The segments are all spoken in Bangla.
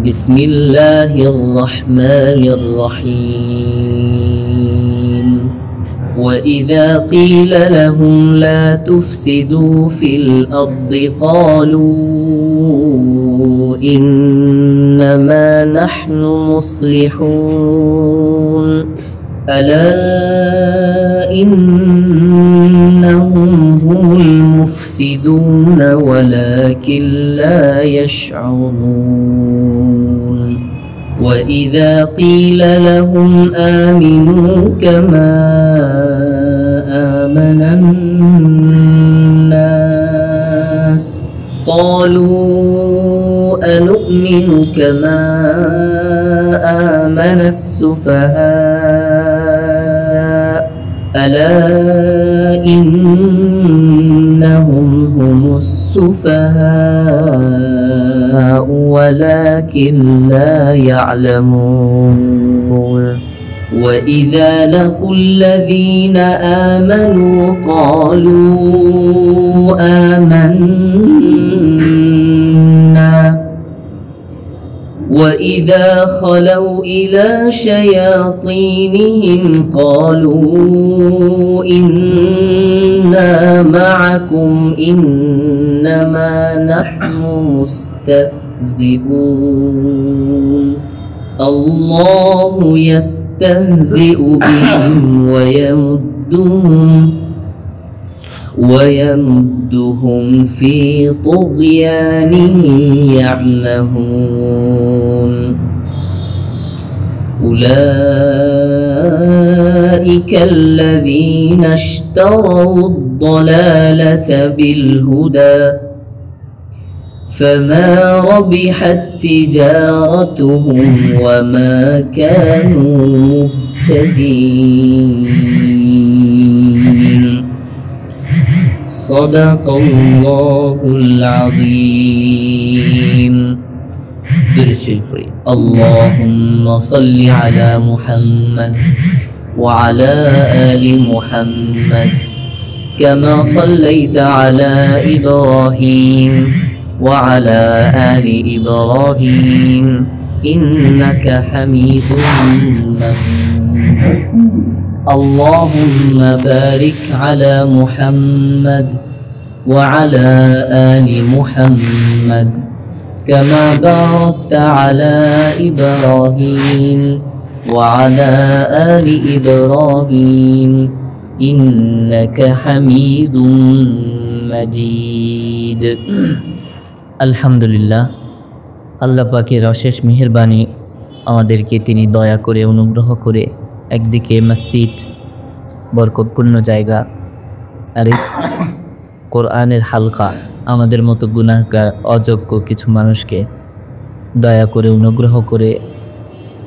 بسم الله الرحمن الرحيم وإذا قيل لهم لا تفسدوا في الأرض قالوا إنما نحن مصلحون ألا إنهم هم المفسدون ولكن لا يشعرون وإذا قيل لهم آمنوا كما آمن الناس قالوا أنؤمن كما آمن السفهاء ألا إنهم هم السفهاء ولكن لا يعلمون وإذا لقوا الذين آمنوا قالوا آمنا وإذا خلوا إلى شياطينهم قالوا إنا معكم إنما نحن مستهزئون الله يستهزئ بهم ويمدهم في طغيانهم يعمهون أولئك الذين اشتروا الضلالة بالهدى فما ربحت تجارتهم وما كانوا مهتدين صدق الله العظيم. اللهم صل على محمد وعلى آل محمد كما صليت على إبراهيم وعلى آل إبراهيم إنك حميد مجيد. اللهم بارك على محمد وعلى آل محمد كما باركت على إبراهيم وعلى آل إبراهيم إنك حميد مجيد. আলহামদুলিল্লাহ, আল্লাহ পাকের অশেষ মেহেরবানি, আমাদেরকে তিনি দয়া করে অনুগ্রহ করে একদিকে মসজিদ বরকতপূর্ণ জায়গা আর কোরআনের হালকা আমাদের মতো গুনাহগার অযোগ্য কিছু মানুষকে দয়া করে অনুগ্রহ করে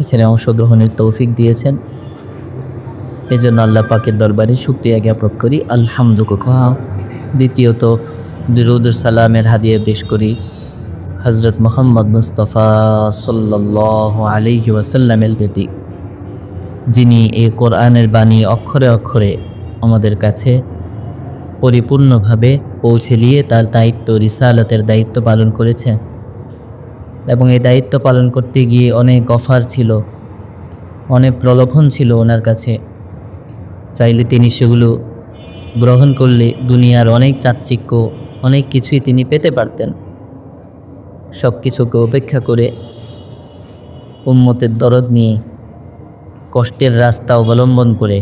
এখানে অংশগ্রহণের তৌফিক দিয়েছেন। এজন্য আল্লাহ পাকের দরবারে শুকরিয়া জ্ঞাপন করি, আলহামদুলিল্লাহ। দ্বিতীয়ত দুরূদ সালামের হাদিয়া পেশ করি হযরত মুহাম্মদ মুস্তাফা সাল্লাল্লাহু আলাইহি ওয়াসাল্লামের প্রতি, যিনি এই কোরআনের বাণী অক্ষরে অক্ষরে আমাদের কাছে পরিপূর্ণভাবে পৌঁছে দিয়ে তার দায়িত্ব, রিসালাতের দায়িত্ব পালন করেছেন। এবং এই দায়িত্ব পালন করতে গিয়ে অনেক অফার ছিল, অনেক প্রলোভন ছিল ওনার কাছে। চাইলে তিনি সেগুলো গ্রহণ করলে দুনিয়ার অনেক চাকচিক্য, অনেক কিছুই তিনি পেতে পারতেন। সব কিছুকে উপেক্ষা করে উম্মতের দরদ নিয়ে কষ্টের রাস্তা অবলম্বন করে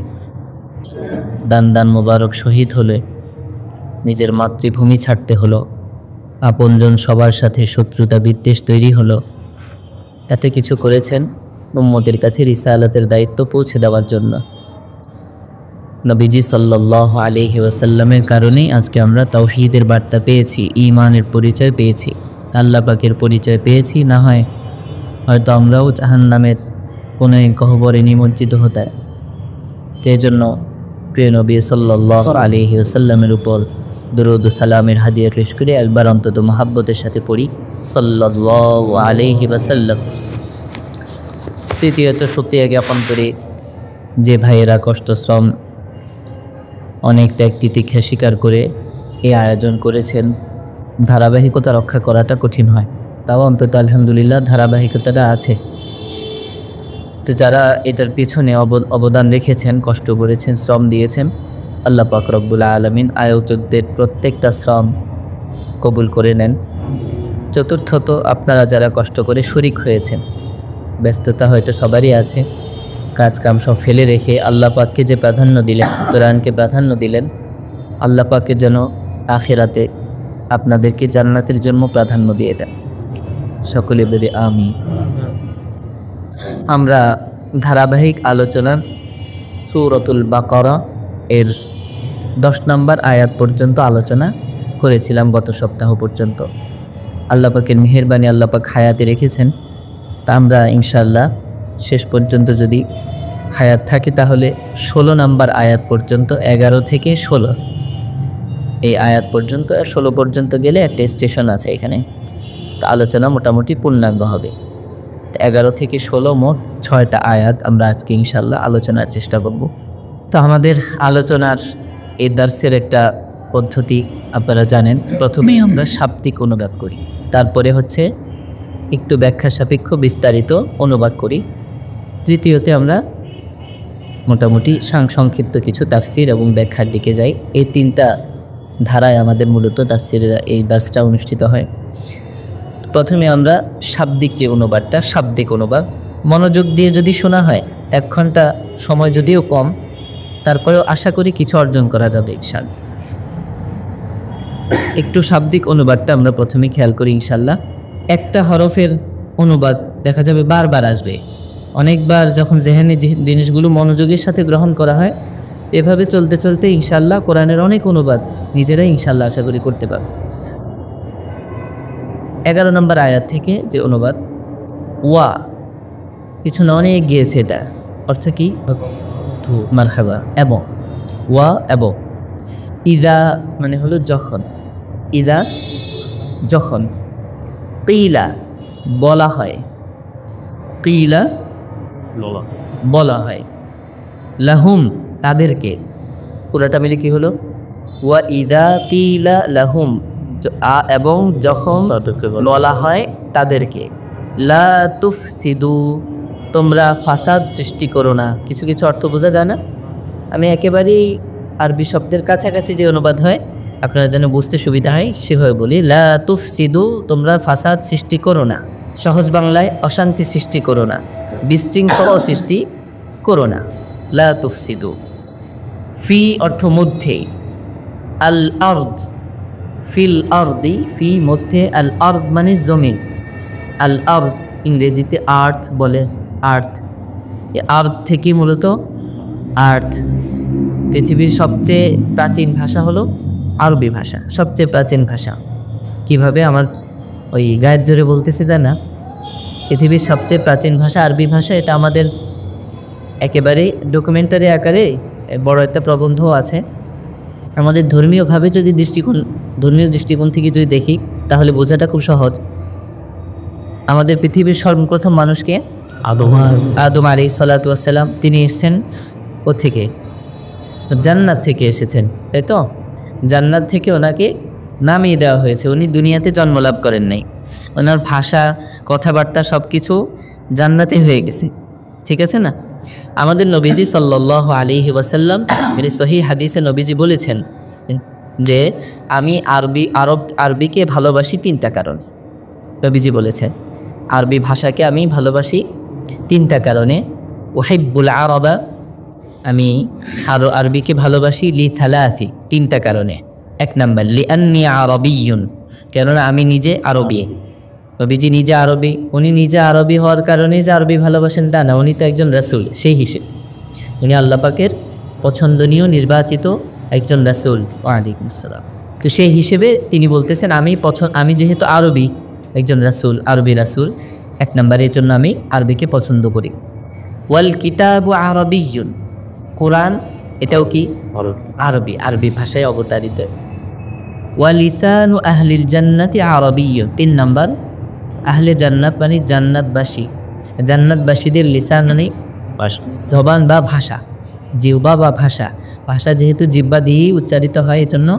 দান মোবারক শহীদ হলে নিজের মাতৃভূমি ছাড়তে হলো, আপনজন সবার সাথে শত্রুতা বিদ্বেষ তৈরি হলো। এত কিছু করেছেন উম্মতের কাছে রিসালাতের দায়িত্ব পৌঁছে দেওয়ার জন্য। নবীজি সাল্লাল্লাহু আলাইহি ওয়াসাল্লামের কারণেই আজকে আমরা তাওহীদের বার্তা পেয়েছি, ঈমানের পরিচয় পেয়েছি, আল্লাহ পাকের পরিচয় পেয়েছি। না হয় হয়তো আমরাও জাহান্নামের কোনো গহ্বরে নিমজ্জিত হতাম। এই জন্য প্রিয় নবী সাল্লাল্লাহু আলাইহি ওয়াসাল্লামের উপর দরুদ ও সালামের হাদিয়া পেশ করে একবার অন্তত মহাব্বতের সাথে পড়ি সাল্লাল্লাহু আলাইহি ওয়াসাল্লাম। তৃতীয়ত শুকরিয়া জ্ঞাপন করি যে ভাইয়েরা কষ্ট শ্রম অনেক ত্যাগ তিতিক্ষা স্বীকার করে এই আয়োজন করেছেন। ধারাবাহিকতা রক্ষা করাটা কঠিন হয়, তাও অন্তত আলহামদুলিল্লাহ ধারাবাহিকতাটা আছে। তো যারা এটার পিছনে অবদান রেখেছেন, কষ্ট করেছেন, শ্রম দিয়েছেন, আল্লাহ পাক রব্বুল আলামিন আয়োজকদের প্রত্যেকটা শ্রম কবুল করে নেন। চতুর্থত আপনারা যারা কষ্ট করে শরিক হয়েছেন, ব্যস্ততা হয়তো সবারই আছে, কাজ কাম সব ফেলে রেখে আল্লাহ পাককে যে প্রাধান্য দিলেন, কোরআনকে প্রাধান্য দিলেন, আল্লাহ পাকের যেন আখিরাতে আপনাদেরকে জান্নাতের জন্য প্রাধান্য দিয়ে দেন। সকলে বলি আমিন। আমরা ধারাবাহিক আলোচনা সূরাতুল বাকারা এর 10 নম্বর আয়াত পর্যন্ত আলোচনা করেছিলাম গত সপ্তাহ পর্যন্ত। আল্লাহ পাকের মেহেরবানি, আল্লাহ পাক হায়াতে রেখেছেন। তা আমরা ইনশাআল্লাহ শেষ পর্যন্ত যদি হায়াত থাকে তাহলে 16 নম্বর আয়াত পর্যন্ত, 11 থেকে 16 এই আয়াত পর্যন্ত, আর 16 পর্যন্ত গেলে একটা স্টেশন আছে এখানে। তো আলোচনা মোটামুটি পূর্ণাঙ্গ হবে। 11 থেকে 16 মোট 6টা আয়াত আমরা আজকে ইনশাআল্লাহ আলোচনার চেষ্টা করব। তো আমাদের আলোচনার এই দার্সের একটা পদ্ধতি আপনারা জানেন। প্রথমেই আমরা শাব্দিক অনুবাদ করি, তারপরে হচ্ছে একটু ব্যাখ্যা সাপেক্ষ বিস্তারিত অনুবাদ করি, তৃতীয়তে আমরা মোটামুটি সংক্ষিপ্ত কিছু তাফসির এবং ব্যাখ্যার দিকে যাই। এই 3টা ধারায় আমাদের মূলত তাফসিরের এই দার্সটা অনুষ্ঠিত হয়। প্রথমে আমরা শাব্দিক যে অনুবাদটা, শাব্দিক অনুবাদ মনোযোগ দিয়ে যদি শোনা হয়, 1 ঘন্টা সময় যদিও কম, তারপরেও আশা করি কিছু অর্জন করা যাবে ইনশাআল্লাহ। একটু শাব্দিক অনুবাদটা আমরা প্রথমে খেয়াল করি ইনশাআল্লাহ। একটা হরফের অনুবাদ দেখা যাবে বারবার আসবে, অনেকবার যখন জেহেনে জিনিসগুলো মনোযোগের সাথে গ্রহণ করা হয়, এভাবে চলতে চলতে ইনশাআল্লাহ কোরআনের অনেক অনুবাদ নিজেরাই ইনশাআল্লাহ আশা করি করতে পারব। 11 নম্বর আয়াত থেকে যে অনুবাদ, ওয়া কিছু না অনেক গিয়েছে, এটা অর্থ কি? মারহাবা, এবং ওয়া এবং। ইদা মানে হলো যখন, ইদা যখন, কিলা বলা হয়, কিলা বলা হয়, লাহুম তাদেরকে, পুরাটা মিলে কি হলো? ওয়া ইদা কিলা লাহুম, এবং যখন বলা হয় তাদেরকে, লা তুফসিদু তোমরা ফাসাদ সৃষ্টি করো না। কিছু কিছু অর্থ বোঝা যায় না, আমি একেবারেই আরবি শব্দের কাছাকাছি যে অনুবাদ হয় আপনারা যেন বুঝতে সুবিধা হয় সেভাবে বলি। লা তুফসিদু তোমরা ফাসাদ সৃষ্টি করো না, সহজ বাংলায় অশান্তি সৃষ্টি করো না, বিশৃঙ্খলা সৃষ্টি করো না। লা তুফসিদু, ফি অর্থ মধ্যে, আল আরদ ফিল আরদি, ফি মধ্যে, আল আরদ মানে জমিন, আল আরদ ইংরেজিতে আর্থ বলে, আর্থ, এই আর্থ থেকে মূলত আর্থ। পৃথিবীর সবচেয়ে প্রাচীন ভাষা হলো আরবি ভাষা, সবচেয়ে প্রাচীন ভাষা। কিভাবে আমার ওই গায়ের জোরে বলতেছি তাই না, পৃথিবীর সবচেয়ে প্রাচীন ভাষা আরবি ভাষা। এটা আমাদের একেবারে ডকুমেন্টারি আকারে বড় একটা প্রবন্ধও আছে। আমাদের ধর্মীয়ভাবে যদি ধর্মীয় দৃষ্টিকোণ থেকে যদি দেখি তাহলে বোঝাটা খুব সহজ। আমাদের পৃথিবীর সর্বপ্রথম মানুষকে আদম আলাইহিস সালাতু ওয়াস সালাম, তিনি এসেছেন কোত্থেকে? জান্নাত থেকে এসেছেন, তাই তো? জান্নাত থেকে ওনাকে নামিয়ে দেওয়া হয়েছে, উনি দুনিয়াতে জন্মলাভ করেন নাই। ওনার ভাষা, কথাবার্তা সব কিছু জান্নাতে হয়ে গেছে, ঠিক আছে না? আমাদের নবীজি সাল্লাল্লাহু আলাইহি ওয়াসাল্লাম এর সহিহ হাদিসে নবীজি বলেছেন যে আমি আরবিকে ভালোবাসি 3টা কারণে। নবীজি বলেছেন আরবি ভাষাকে আমি ভালোবাসি 3টা কারণে। উহিব্বুল আরবা, আমি আরবিকে ভালোবাসি লি থালাথি, 3টা কারণে। 1 নাম্বার লিআন্নি আরবিয়্যুন, কেননা আমি নিজে আরবি। নবীজি নিজে আরবি, উনি নিজে আরবি হওয়ার কারণে যে আরবি ভালোবাসেন তা না, উনি তো একজন রাসূল, সেই হিসেবে উনি আল্লাহ পাকের পছন্দনীয় নির্বাচিত একজন রাসূল। ওয়ালাইকুম আসসালাম। তো সেই হিসেবে তিনি বলতেছেন আমি যেহেতু আরবি একজন রাসূল, আরবি রাসূল, 1 নম্বরের জন্য আমি আরবিকে পছন্দ করি। ওয়াল কিতাবু আরবিয়্যুন, কোরআন এটাও কি আরবি, আরবি ভাষায় অবতারিত। ওয়া লিসানু আহলিল জান্নাতি আরবিয়্যুন, 3 নম্বর আহলে জান্নাত মানে জান্নাতবাসী, জান্নাতবাসীদের লিসান মানে জবান বা ভাষা, জিহ্বা বা ভাষা। ভাষা যেহেতু জিহ্বা দিয়েই উচ্চারিত হয়, এজন্য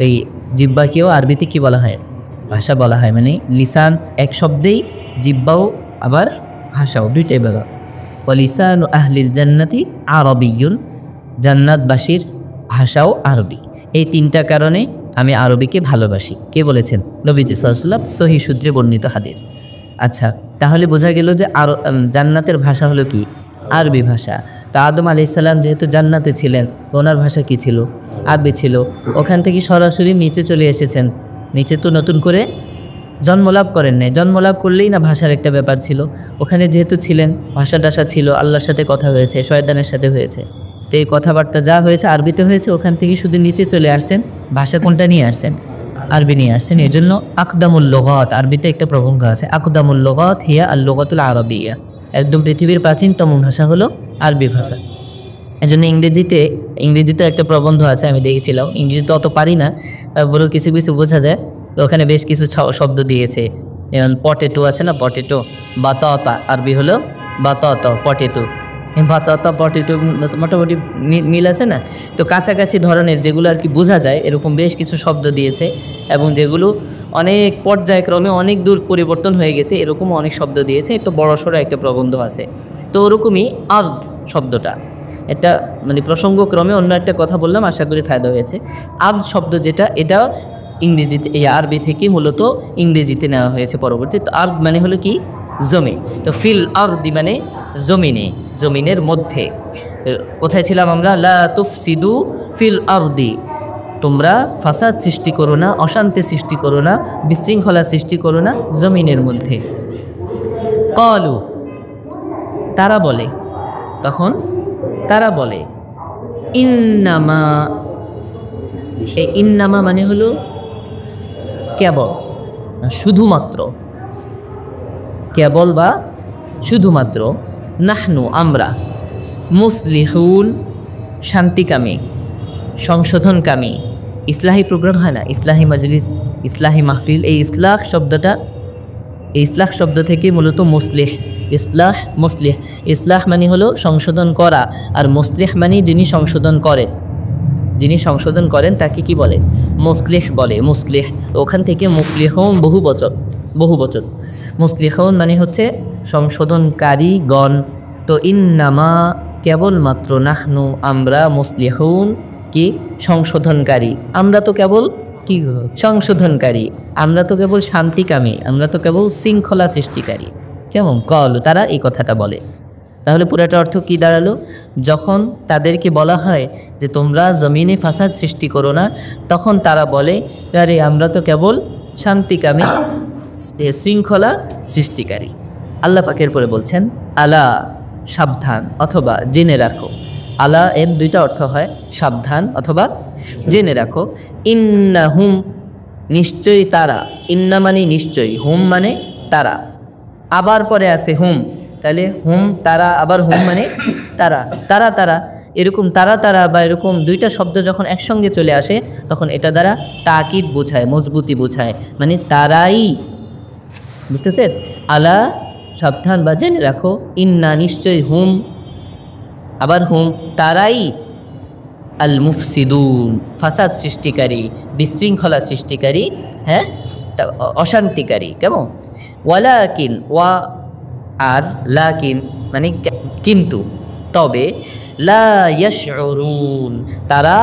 এই জিহ্বাকেও আরবিতে কি বলা হয়? ভাষা বলা হয়, মানে লিসান এক শব্দেই, জিব্বাও আবার ভাষাও দুইটাই বলা। লিসানু আহলিল জান্নাতি আরবিয়ুন, জান্নাতবাসীর ভাষাও আরবি। এই তিনটা কারণে আমি আরবিকে ভালোবাসি। কে বলেছেন? নবীজি সাল্লাল্লাহু আলাইহি ওয়াসাল্লাম, সহিহ সূত্রে বর্ণিত হাদিস। আচ্ছা, তাহলে বোঝা গেল যে জান্নাতের ভাষা হলো কি? আরবি ভাষা। তা আদম আলাইহিস সালাম যেহেতু জান্নাতে ছিলেন, ওনার ভাষা কি ছিল? আরবি ছিল। ওখান থেকে সরাসরি নিচে চলে এসেছেন। নিচে তো নতুন করে জন্মলাভ করেন নাই, জন্মলাভ করলেই না ভাষার একটা ব্যাপার ছিল। ওখানে যেহেতু ছিলেন, ভাষা টাষা ছিল, আল্লাহর সাথে কথা হয়েছে, শয়তানের সাথে হয়েছে, তো এই কথাবার্তা যা হয়েছে আরবিতে হয়েছে। ওখান থেকে শুধু নিচে চলে আসছেন, ভাষা কোনটা নিয়ে আসছেন? আরবি নিয়ে আসছেন। এই জন্য আকদামুল লুগাত, আরবিতে একটা প্রবন্ধ আছে, আকদামুল লুগাত হিয়া আল লুগাতুল আরবিয়া, একদম পৃথিবীর প্রাচীনতম ভাষা হলো আরবি ভাষা। এই জন্য ইংরেজিতে একটা প্রবন্ধ আছে, আমি দেখেছিলাম। ইংরেজিতে অত পারি না, তারপরেও কিছু কিছু বোঝা যায়। তো ওখানে বেশ কিছু শব্দ দিয়েছে, যেমন পটেটো আছে না, পটেটো, বাতাতা, আরবি হলো বাতাতা, পটেটো। বাতাতা পটেটো মোটামুটি মিল আছে না? তো কাছাকাছি ধরনের যেগুলো আর কি বোঝা যায়, এরকম বেশ কিছু শব্দ দিয়েছে, এবং যেগুলো অনেক পর্যায়ক্রমে অনেক দূর পরিবর্তন হয়ে গেছে, এরকম অনেক শব্দ দিয়েছে। একটু বড়সড় একটা প্রবন্ধ আছে। তো ওরকমই আর্দ শব্দটা, এটা মানে প্রসঙ্গক্রমে অন্য একটা কথা বললাম, আশা করি ফায়দা হয়েছে। আর্দ শব্দ যেটা, এটা ইংরেজিতে, এই আরবি থেকে মূলত ইংরেজিতে নেওয়া হয়েছে পরবর্তী। তো আর্দ মানে হলো কি? জমি। তো ফিল আরদি মানে জমিনে, জমিনের মধ্যে। কোথায় ছিলাম আমরা? লা তুফসিদু ফিল আরদি, তোমরা ফাসাদ সৃষ্টি করো না, অশান্তি সৃষ্টি করো না, বিশৃঙ্খলা সৃষ্টি করো না জমিনের মধ্যে। ক্বালু, তারা বলে, তখন তারা বলে, ইন্নামা, এই ইন্নামা মানে হলো কেবল, শুধুমাত্র, কেবল বা শুধুমাত্র, নাহনু আমরা, মুসলিহুন শান্তিকামী, সংশোধনকামী। ইসলাহি প্রোগ্রাম হয় না, ইসলাহি মাজলিস, ইসলাহি মাহফিল, এই ইসলাহ শব্দটা, এই ইসলাহ শব্দ থেকে মূলত মুসলিহ, ইসলাহ মুসলিহ। ইসলাহ মানে হলো সংশোধন করা, আর মুসলিহ মানে যিনি সংশোধন করেন, যিনি সংশোধন করেন তাকে কি বলে? মুসলিহ বলে। মুসলিহ, ওখান থেকে মুফলিহুন বহু বচন। মুসলিহুন মানে হচ্ছে সংশোধনকারীগণ। তো ইন্নামা কেবলমাত্র, নাহনু আমরা, মুসলিহুন কি? সংশোধনকারী। আমরা তো কেবল কি? সংশোধনকারী। আমরা তো কেবল শান্তিকামী, আমরা তো কেবল শৃঙ্খলা সৃষ্টিকারী। কেমন? ক্বালু, তারা এই কথাটা বলে। তাহলে পুরাটা অর্থ কি দাঁড়ালো? যখন তাদেরকে বলা হয় যে তোমরা জমিনে ফাসাদ সৃষ্টি করো না, তখন তারা বলে, আরে আমরা তো কেবল শান্তিকামী, শৃঙ্খলা সৃষ্টিকারী। আল্লাহ পাকের পরে বলছেন, আলা সাবধান, অথবা জেনে রাখো। আলা এর দুইটা অর্থ হয়, সাবধান অথবা জেনে রাখো। ইন্নাহুম নিশ্চয়ই তারা, ইন্না মানে নিশ্চয়ই, হুম মানে তারা, আবার পরে আছে হুম, তাহলে হুম তারা, আবার হুম মানে তারা, তারা তারা, এরকম তারা তারা বা এরকম দুইটা শব্দ যখন একসঙ্গে চলে আসে, তখন এটা দ্বারা তাকিদ বোঝায়, মজবুতি বোঝায়, মানে তারাই। বুঝতেছেন? আলা সাবধান বা জেনে রাখো, ইন্না নিশ্চয়ই, হুম আবার হুম, তারাই, আল মুফসিদুন ফাসাদ সৃষ্টিকারী, বিশৃঙ্খলা সৃষ্টিকারী, হ্যাঁ অশান্তিকারী। কেমন? ওয়ালাকিন, ওয়া আর লাকিন মানে কিন্তু, তবে, লা ইয়াশউরুন তারা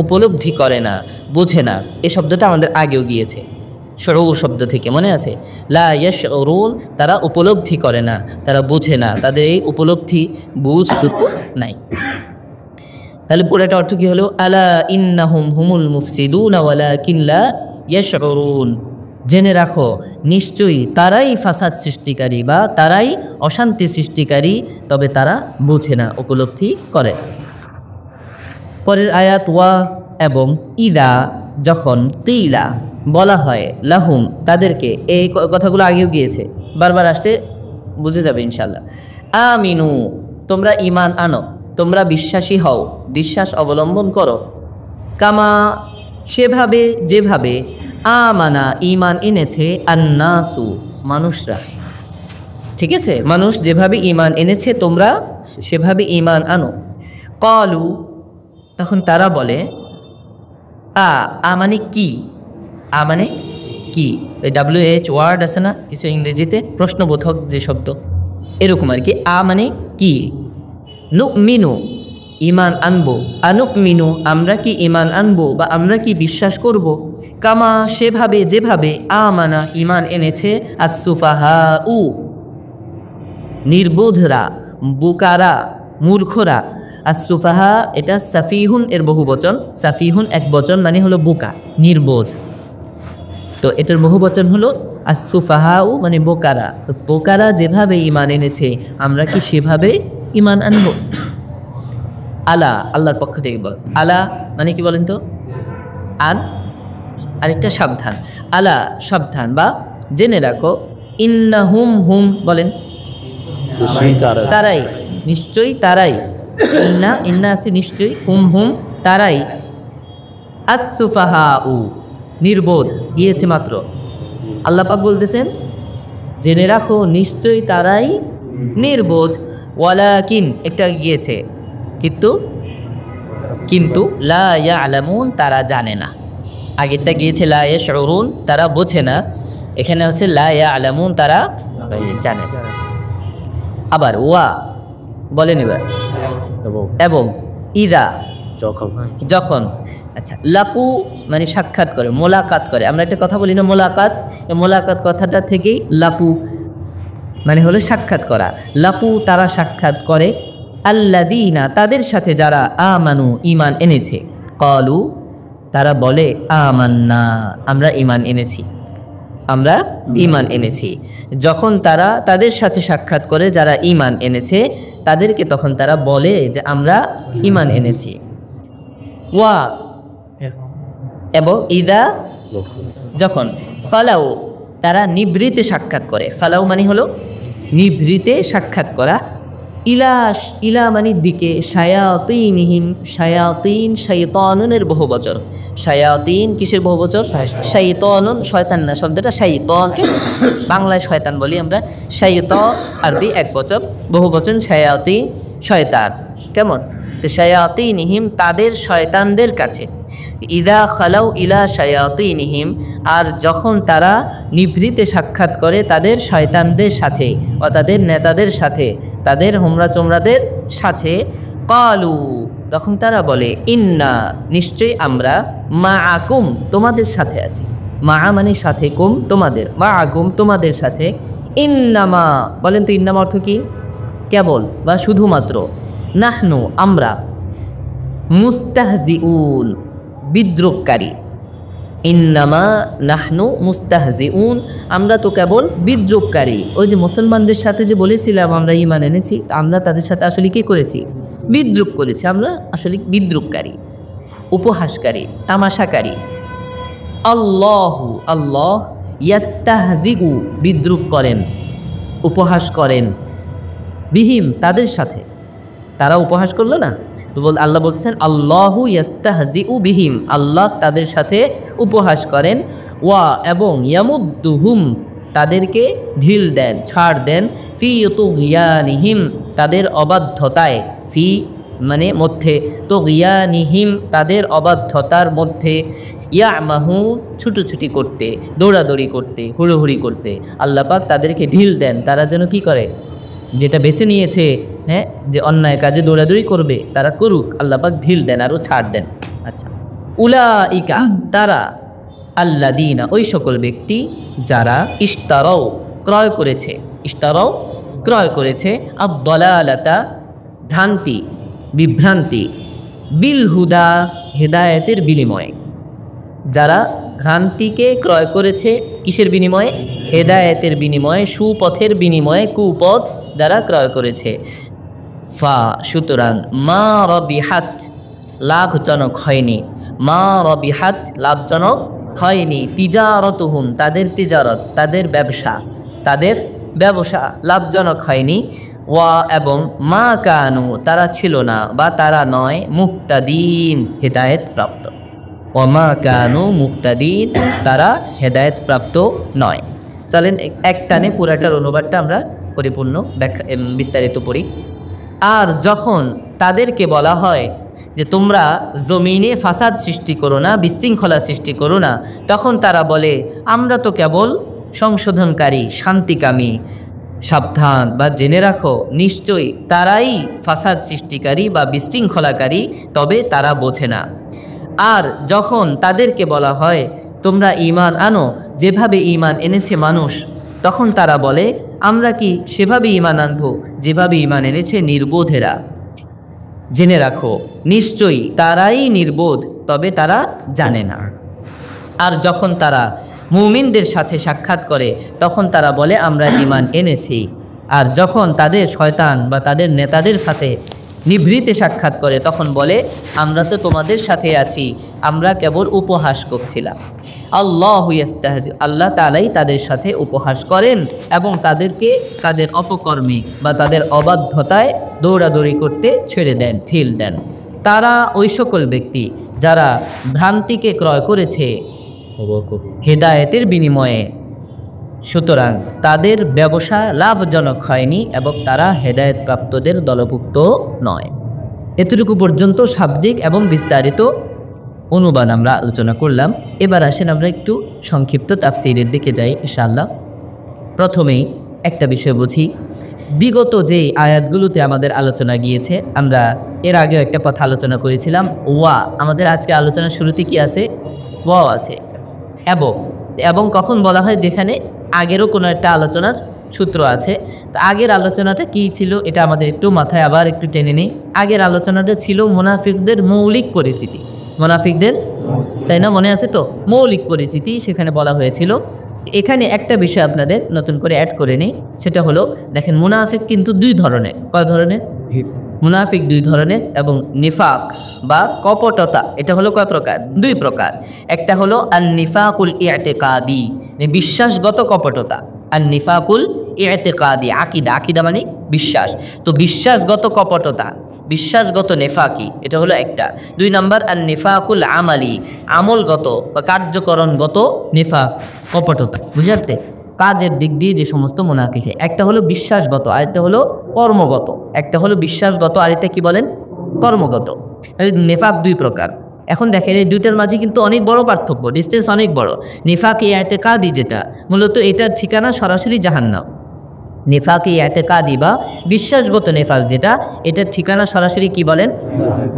উপলব্ধি করে না, বোঝে না। এই শব্দটা আমাদের আগেও গিয়েছে, শুউর শব্দ থেকে, মনে আছে? লা ইয়াশউরুন তারা উপলব্ধি করে না, তারা বোঝে না, তাদের এই উপলব্ধি বুঝটুকু নাই। তাহলে পুরোটা অর্থ কি হলো? আলা ইন্নাহুম হুমুল মুফসিদুন ওয়ালাকিন লা ইয়াশউরুন, জেনে রাখো নিশ্চয়ই তারাই ফাসাদ সৃষ্টিকারী বা তারাই অশান্তি সৃষ্টিকারী, তবে তারা বুঝে না, উপলব্ধি করে। পরের আয়াত, ওয়া এবং ইদা যখন, তিলা বলা হয়, লাহুম তাদেরকে, এই কথাগুলো আগেও গিয়েছে, বারবার আসতে বুঝে যাবে ইনশাল্লাহ। আমিনু তোমরা ঈমান আনো, তোমরা বিশ্বাসী হও, বিশ্বাস অবলম্বন করো, কামা সেভাবে যেভাবে, আমানা ঈমান এনেছে, আন্নাসু মানুষরা, ঠিক আছে? মানুষ যেভাবে ঈমান এনেছে তোমরা সেভাবে ঈমান আনো। ক্বালু তখন তারা বলে, আ মানে কি? আ মানে কি? কি, ওই WH ওয়ার্ড আছে না কিছু ইংরেজিতে প্রশ্নবোধক যে শব্দ, এরকম আর কি। আ মানে কি, নুমিনু ইমান আনবো, আনুমিনু আমরা কি ইমান আনবো বা আমরা কি বিশ্বাস করব, কামা সেভাবে যেভাবে আমানা ইমান এনেছে আসুফাহা উ নির্বোধরা, বোকারা, মূর্খরা। আসুফাহা এটা সাফিহুন এর বহু বচন, সাফিহুন এক বচন মানে হলো বোকা, নির্বোধ। তো এটার বহু বচন হলো আসুফাহাউ মানে বোকারা। তো বোকারা যেভাবে ইমান এনেছে আমরা কি সেভাবে ইমান আনব। আলা আল্লাহর পক্ষ থেকে বল, আলা মানে কি বলেন তো, আন আরেকটা সাবধান, আলা সাবধান বা জেনে রাখো, ইন্নাহুম হুম বলেন তারাই, নিশ্চয়ই তারাই, ইন্না ইন্না আছে নিশ্চয়ই, হুম হুম তারাই, আসুফাহাউ নির্বোধ গিয়েছে মাত্র। আল্লাহ পাক বলতেছেন জেনে রাখো নিশ্চয়ই তারাই নির্বোধ, ওয়ালাকিন একটা গিয়েছে কিন্তু, কিন্তু লা ইয়ালামুন তারা জানে না। আগেরটা গিয়েছে লা ইয়াশউরুন তারা বোঝে না, এখানে হচ্ছে লা ইয়ালামুন তারা জানে। আবার ওয়া বলেন এবার, এবং ইদা যখন, আচ্ছা লাকু মানে সাক্ষাৎ করে, মোলাকাত করে। আমরা একটা কথা বলি না মোলাকাত, মোলাকাত কথাটা থেকেই লাকু মানে হলো সাক্ষাৎ করা। লাকু তারা সাক্ষাৎ করে, আল্লাযীনা তাদের সাথে যারা আমানু ইমান এনেছে, ক্বালু তারা বলে আমান্না আমরা ইমান এনেছি, আমরা ইমান এনেছি। যখন তারা তাদের সাথে সাক্ষাৎ করে যারা ইমান এনেছে তাদেরকে তখন তারা বলে যে আমরা ইমান এনেছি। ওয়া এবং ইদা যখন, ফালাউ তারা নিভৃতে সাক্ষাৎ করে, ফালাউ মানে হলো নিভৃতে সাক্ষাৎ করা, ইলা মানে দিকে, শায়াতিনহিম শায়াতিন শাইতানুনের বহু বচন, শায়াতিন কিসের বহু বচন, শাইতানুন শয়তান না, শব্দটা শাইতানকে বাংলায় শয়তান বলি আমরা, শাইতান আরবি এক বচন, বহু বচন শায়াতিন শয়তান। কেমন, তো শায়াতিনহিম তাদের শয়তানদের কাছে, ইদা খালাউ ইলা শায়াতিনহিম আর যখন তারা নিভৃতে সাক্ষাৎ করে তাদের শয়তানদের সাথে বা তাদের নেতাদের সাথে, তাদের হোমরা চোমরাদের সাথে, ক্বালু তখন তারা বলে ইন্না নিশ্চয়ই আমরা, মাআকুম তোমাদের সাথে আছি, মা মানে সাথে, কুম তোমাদের, মাআকুম তোমাদের সাথে, ইন্নামা বলেন তো ইন্নামা অর্থ কি, কেবল বা শুধুমাত্র, নাহনু আমরা, মুস্তাহজিউন বিদ্রুপকারী, ইন্নামা নাহনু মুস্তাহজিউন আমরা তো কেবল বিদ্রুপকারী। ওই যে মুসলমানদের সাথে যে বলেছিলাম আমরা ঈমান এনেছি, আমরা তাদের সাথে আসলে কি করেছি, বিদ্রুপ করেছি, আমরা আসলে বিদ্রুপকারী, উপহাসকারী, তামাশাকারী। আল্লাহু আল্লাহ ইয়াস্তাহজিউ বিদ্রুপ করেন, উপহাস করেন, বিহিম তাদের সাথে, তারা উপহাস করলো না, তো আল্লাহ বলছেন আল্লাহু ইয়াস্তাহজিউ বিহিম আল্লাহ তাদের সাথে উপহাস করেন, ওয়া এবং ইয়ামুদ্দুহুম তাদেরকে ঢিল দেন, ছাড় দেন, ফি তুগয়ানিহিম তাদের অবাধ্যতায়, ফি মানে মধ্যে, তুগয়ানিহিম তাদের অবাধ্যতার মধ্যে, ইয়ামাহু ছুটোছুটি করতে, দৌড়াদৌড়ি করতে, হুড়োহুড়ি করতে আল্লাহ পাক তাদেরকে ঢিল দেন, তারা যেন কি করে, যেটা বেছে নিয়েছে, হ্যাঁ যে অন্যায় কাজে দৌড়াদৌড়ি করবে তারা করুক, আল্লাহ পাক ঢিল দেন আরও ছাড় দেন। আচ্ছা উলাইকা তারা, আল্লাযীনা ওই সকল ব্যক্তি যারা, ইশতারাও ক্রয় করেছে, ইশতারাও ক্রয় করেছে, আদ-দালালাতা ভ্রান্তি বিভ্রান্তি, বিল হুদা হেদায়েতের বিনিময়ে, যারা ভ্রান্তিকে ক্রয় করেছে কিসের বিনিময়ে, হেদায়েতের বিনিময়ে, সুপথের বিনিময়ে, কুপথ যারা ক্রয় করেছে, ফা সুতরাং মা রবিহাত লাভজনক হয়নি, মা রবিহাত লাভজনক হয়নি, তিজারতুহুম তাদের তিজারত তাদের ব্যবসা, তাদের ব্যবসা লাভজনক হয়নি, ওয়া এবং মা কানু তারা ছিল না বা তারা নয়, মুক্তাদিন হেদায়েত প্রাপ্ত, ওমা কানু মুক্তাদিন তারা হেদায়েত প্রাপ্ত নয়। চলেন এক টানে পুরাটার অনুবাদটা আমরা পরিপূর্ণ ব্যাখ্যা বিস্তারিত পড়ি। আর যখন তাদেরকে বলা হয় যে তোমরা জমিনে ফাসাদ সৃষ্টি করো না, বিশৃঙ্খলা সৃষ্টি করো না, তখন তারা বলে আমরা তো কেবল সংশোধনকারী, শান্তিকামী। সাবধান বা জেনে রাখো, নিশ্চয়ই তারাই ফাসাদ সৃষ্টিকারী বা বিশৃঙ্খলাকারী, তবে তারা বোঝে না। আর যখন তাদেরকে বলা হয় তোমরা ঈমান আনো যেভাবে ঈমান এনেছে মানুষ, তখন তারা বলে আমরা কি সেভাবে ঈমান আনবো যেভাবে ঈমান এনেছে নির্বোধেরা। জেনে রাখো, নিশ্চয়ই তারাই নির্বোধ, তবে তারা জানে না। আর যখন তারা মুমিনদের সাথে সাক্ষাৎ করে তখন তারা বলে আমরা ঈমান এনেছি। আর যখন তাদের শয়তান বা তাদের নেতাদের সাথে নিভৃতে সাক্ষাৎ করে তখন বলে আমরা তো তোমাদের সাথে আছি, আমরা কেবল উপহাস করছিলাম। আল্লাহু ইস্তাহজি, আল্লাহ তাআলাই তাদের সাথে উপহাস করেন এবং তাদেরকে তাদের অপকর্মে বা তাদের অবাধ্যতায় দৌড়াদৌড়ি করতে ছেড়ে দেন, ঢিল দেন। তারা ওই সকল ব্যক্তি যারা ভ্রান্তিকে ক্রয় করেছে হেদায়েতের বিনিময়ে, সুতরাং তাদের ব্যবসা লাভজনক হয়নি এবং তারা হেদায়েত প্রাপ্তদের দলভুক্ত নয়। এতটুকু পর্যন্ত শাব্দিক এবং বিস্তারিত অনুবাদ আমরা আলোচনা করলাম। এবার আসেন আমরা একটু সংক্ষিপ্ত তাফসীরের দিকে যাই ইনশাআল্লাহ। প্রথমেই একটা বিষয় বুঝি, বিগত যেই আয়াতগুলোতে আমাদের আলোচনা গিয়েছে, আমরা এর আগেও একটা কথা আলোচনা করেছিলাম ওয়া। আমাদের আজকে আলোচনার শুরুতে কি আছে? ওয়া আছে। এবং কখন বলা হয়? যেখানে আগেরও কোনো একটা আলোচনার সূত্র আছে। তো আগের আলোচনাটা কী ছিল এটা আমাদের একটু মাথায় আবার একটু টেনে নিই। আগের আলোচনাটা ছিল মুনাফিকদের মৌলিক পরিচিতি, মুনাফিকদের, তাই না? মনে আছে তো? মৌলিক পরিচিতি সেখানে বলা হয়েছিল। এখানে একটা বিষয় আপনাদের নতুন করে অ্যাড করে নিই, সেটা হলো দেখেন মুনাফিক কিন্তু দুই ধরনের। কয় ধরনের? মুনাফিক দুই ধরনের। এবং নিফাক বা কপটতা এটা হলো কয় প্রকার? দুই প্রকার। একটা হলো আন নিফাকুল ইআতিকাদি, বিশ্বাসগত কপটতা। আন নিফাকুল ইআতিকাদি, আকিদা, আকিদা মানে বিশ্বাস। তো বিশ্বাসগত কপটতা, বিশ্বাসগত নেফাকি, এটা হলো একটা। দুই নাম্বার আন নিফাকুল আমালি, আমলগত বা কার্যকরণগত নিফাক, কপটতা। বুঝাতে কাজের দিক দিয়ে যে সমস্ত মুনাফিক, একটা হলো বিশ্বাসগত আর একটা হলো কর্মগত। একটা হলো বিশ্বাসগত আর এটা কি বলেন? কর্মগত। নেফাক দুই প্রকার। এখন দেখেন এই দুইটার মাঝে কিন্তু অনেক বড় পার্থক্য, ডিস্টেন্স অনেক বড়। নিফাক ইআতিকাদি যেটা মূলত এটার ঠিকানা সরাসরি জাহান্নাম। নেফাকি ইআতিকাদি বা বিশ্বাসগত নেফাক যেটা, এটার ঠিকানা সরাসরি কি বলেন?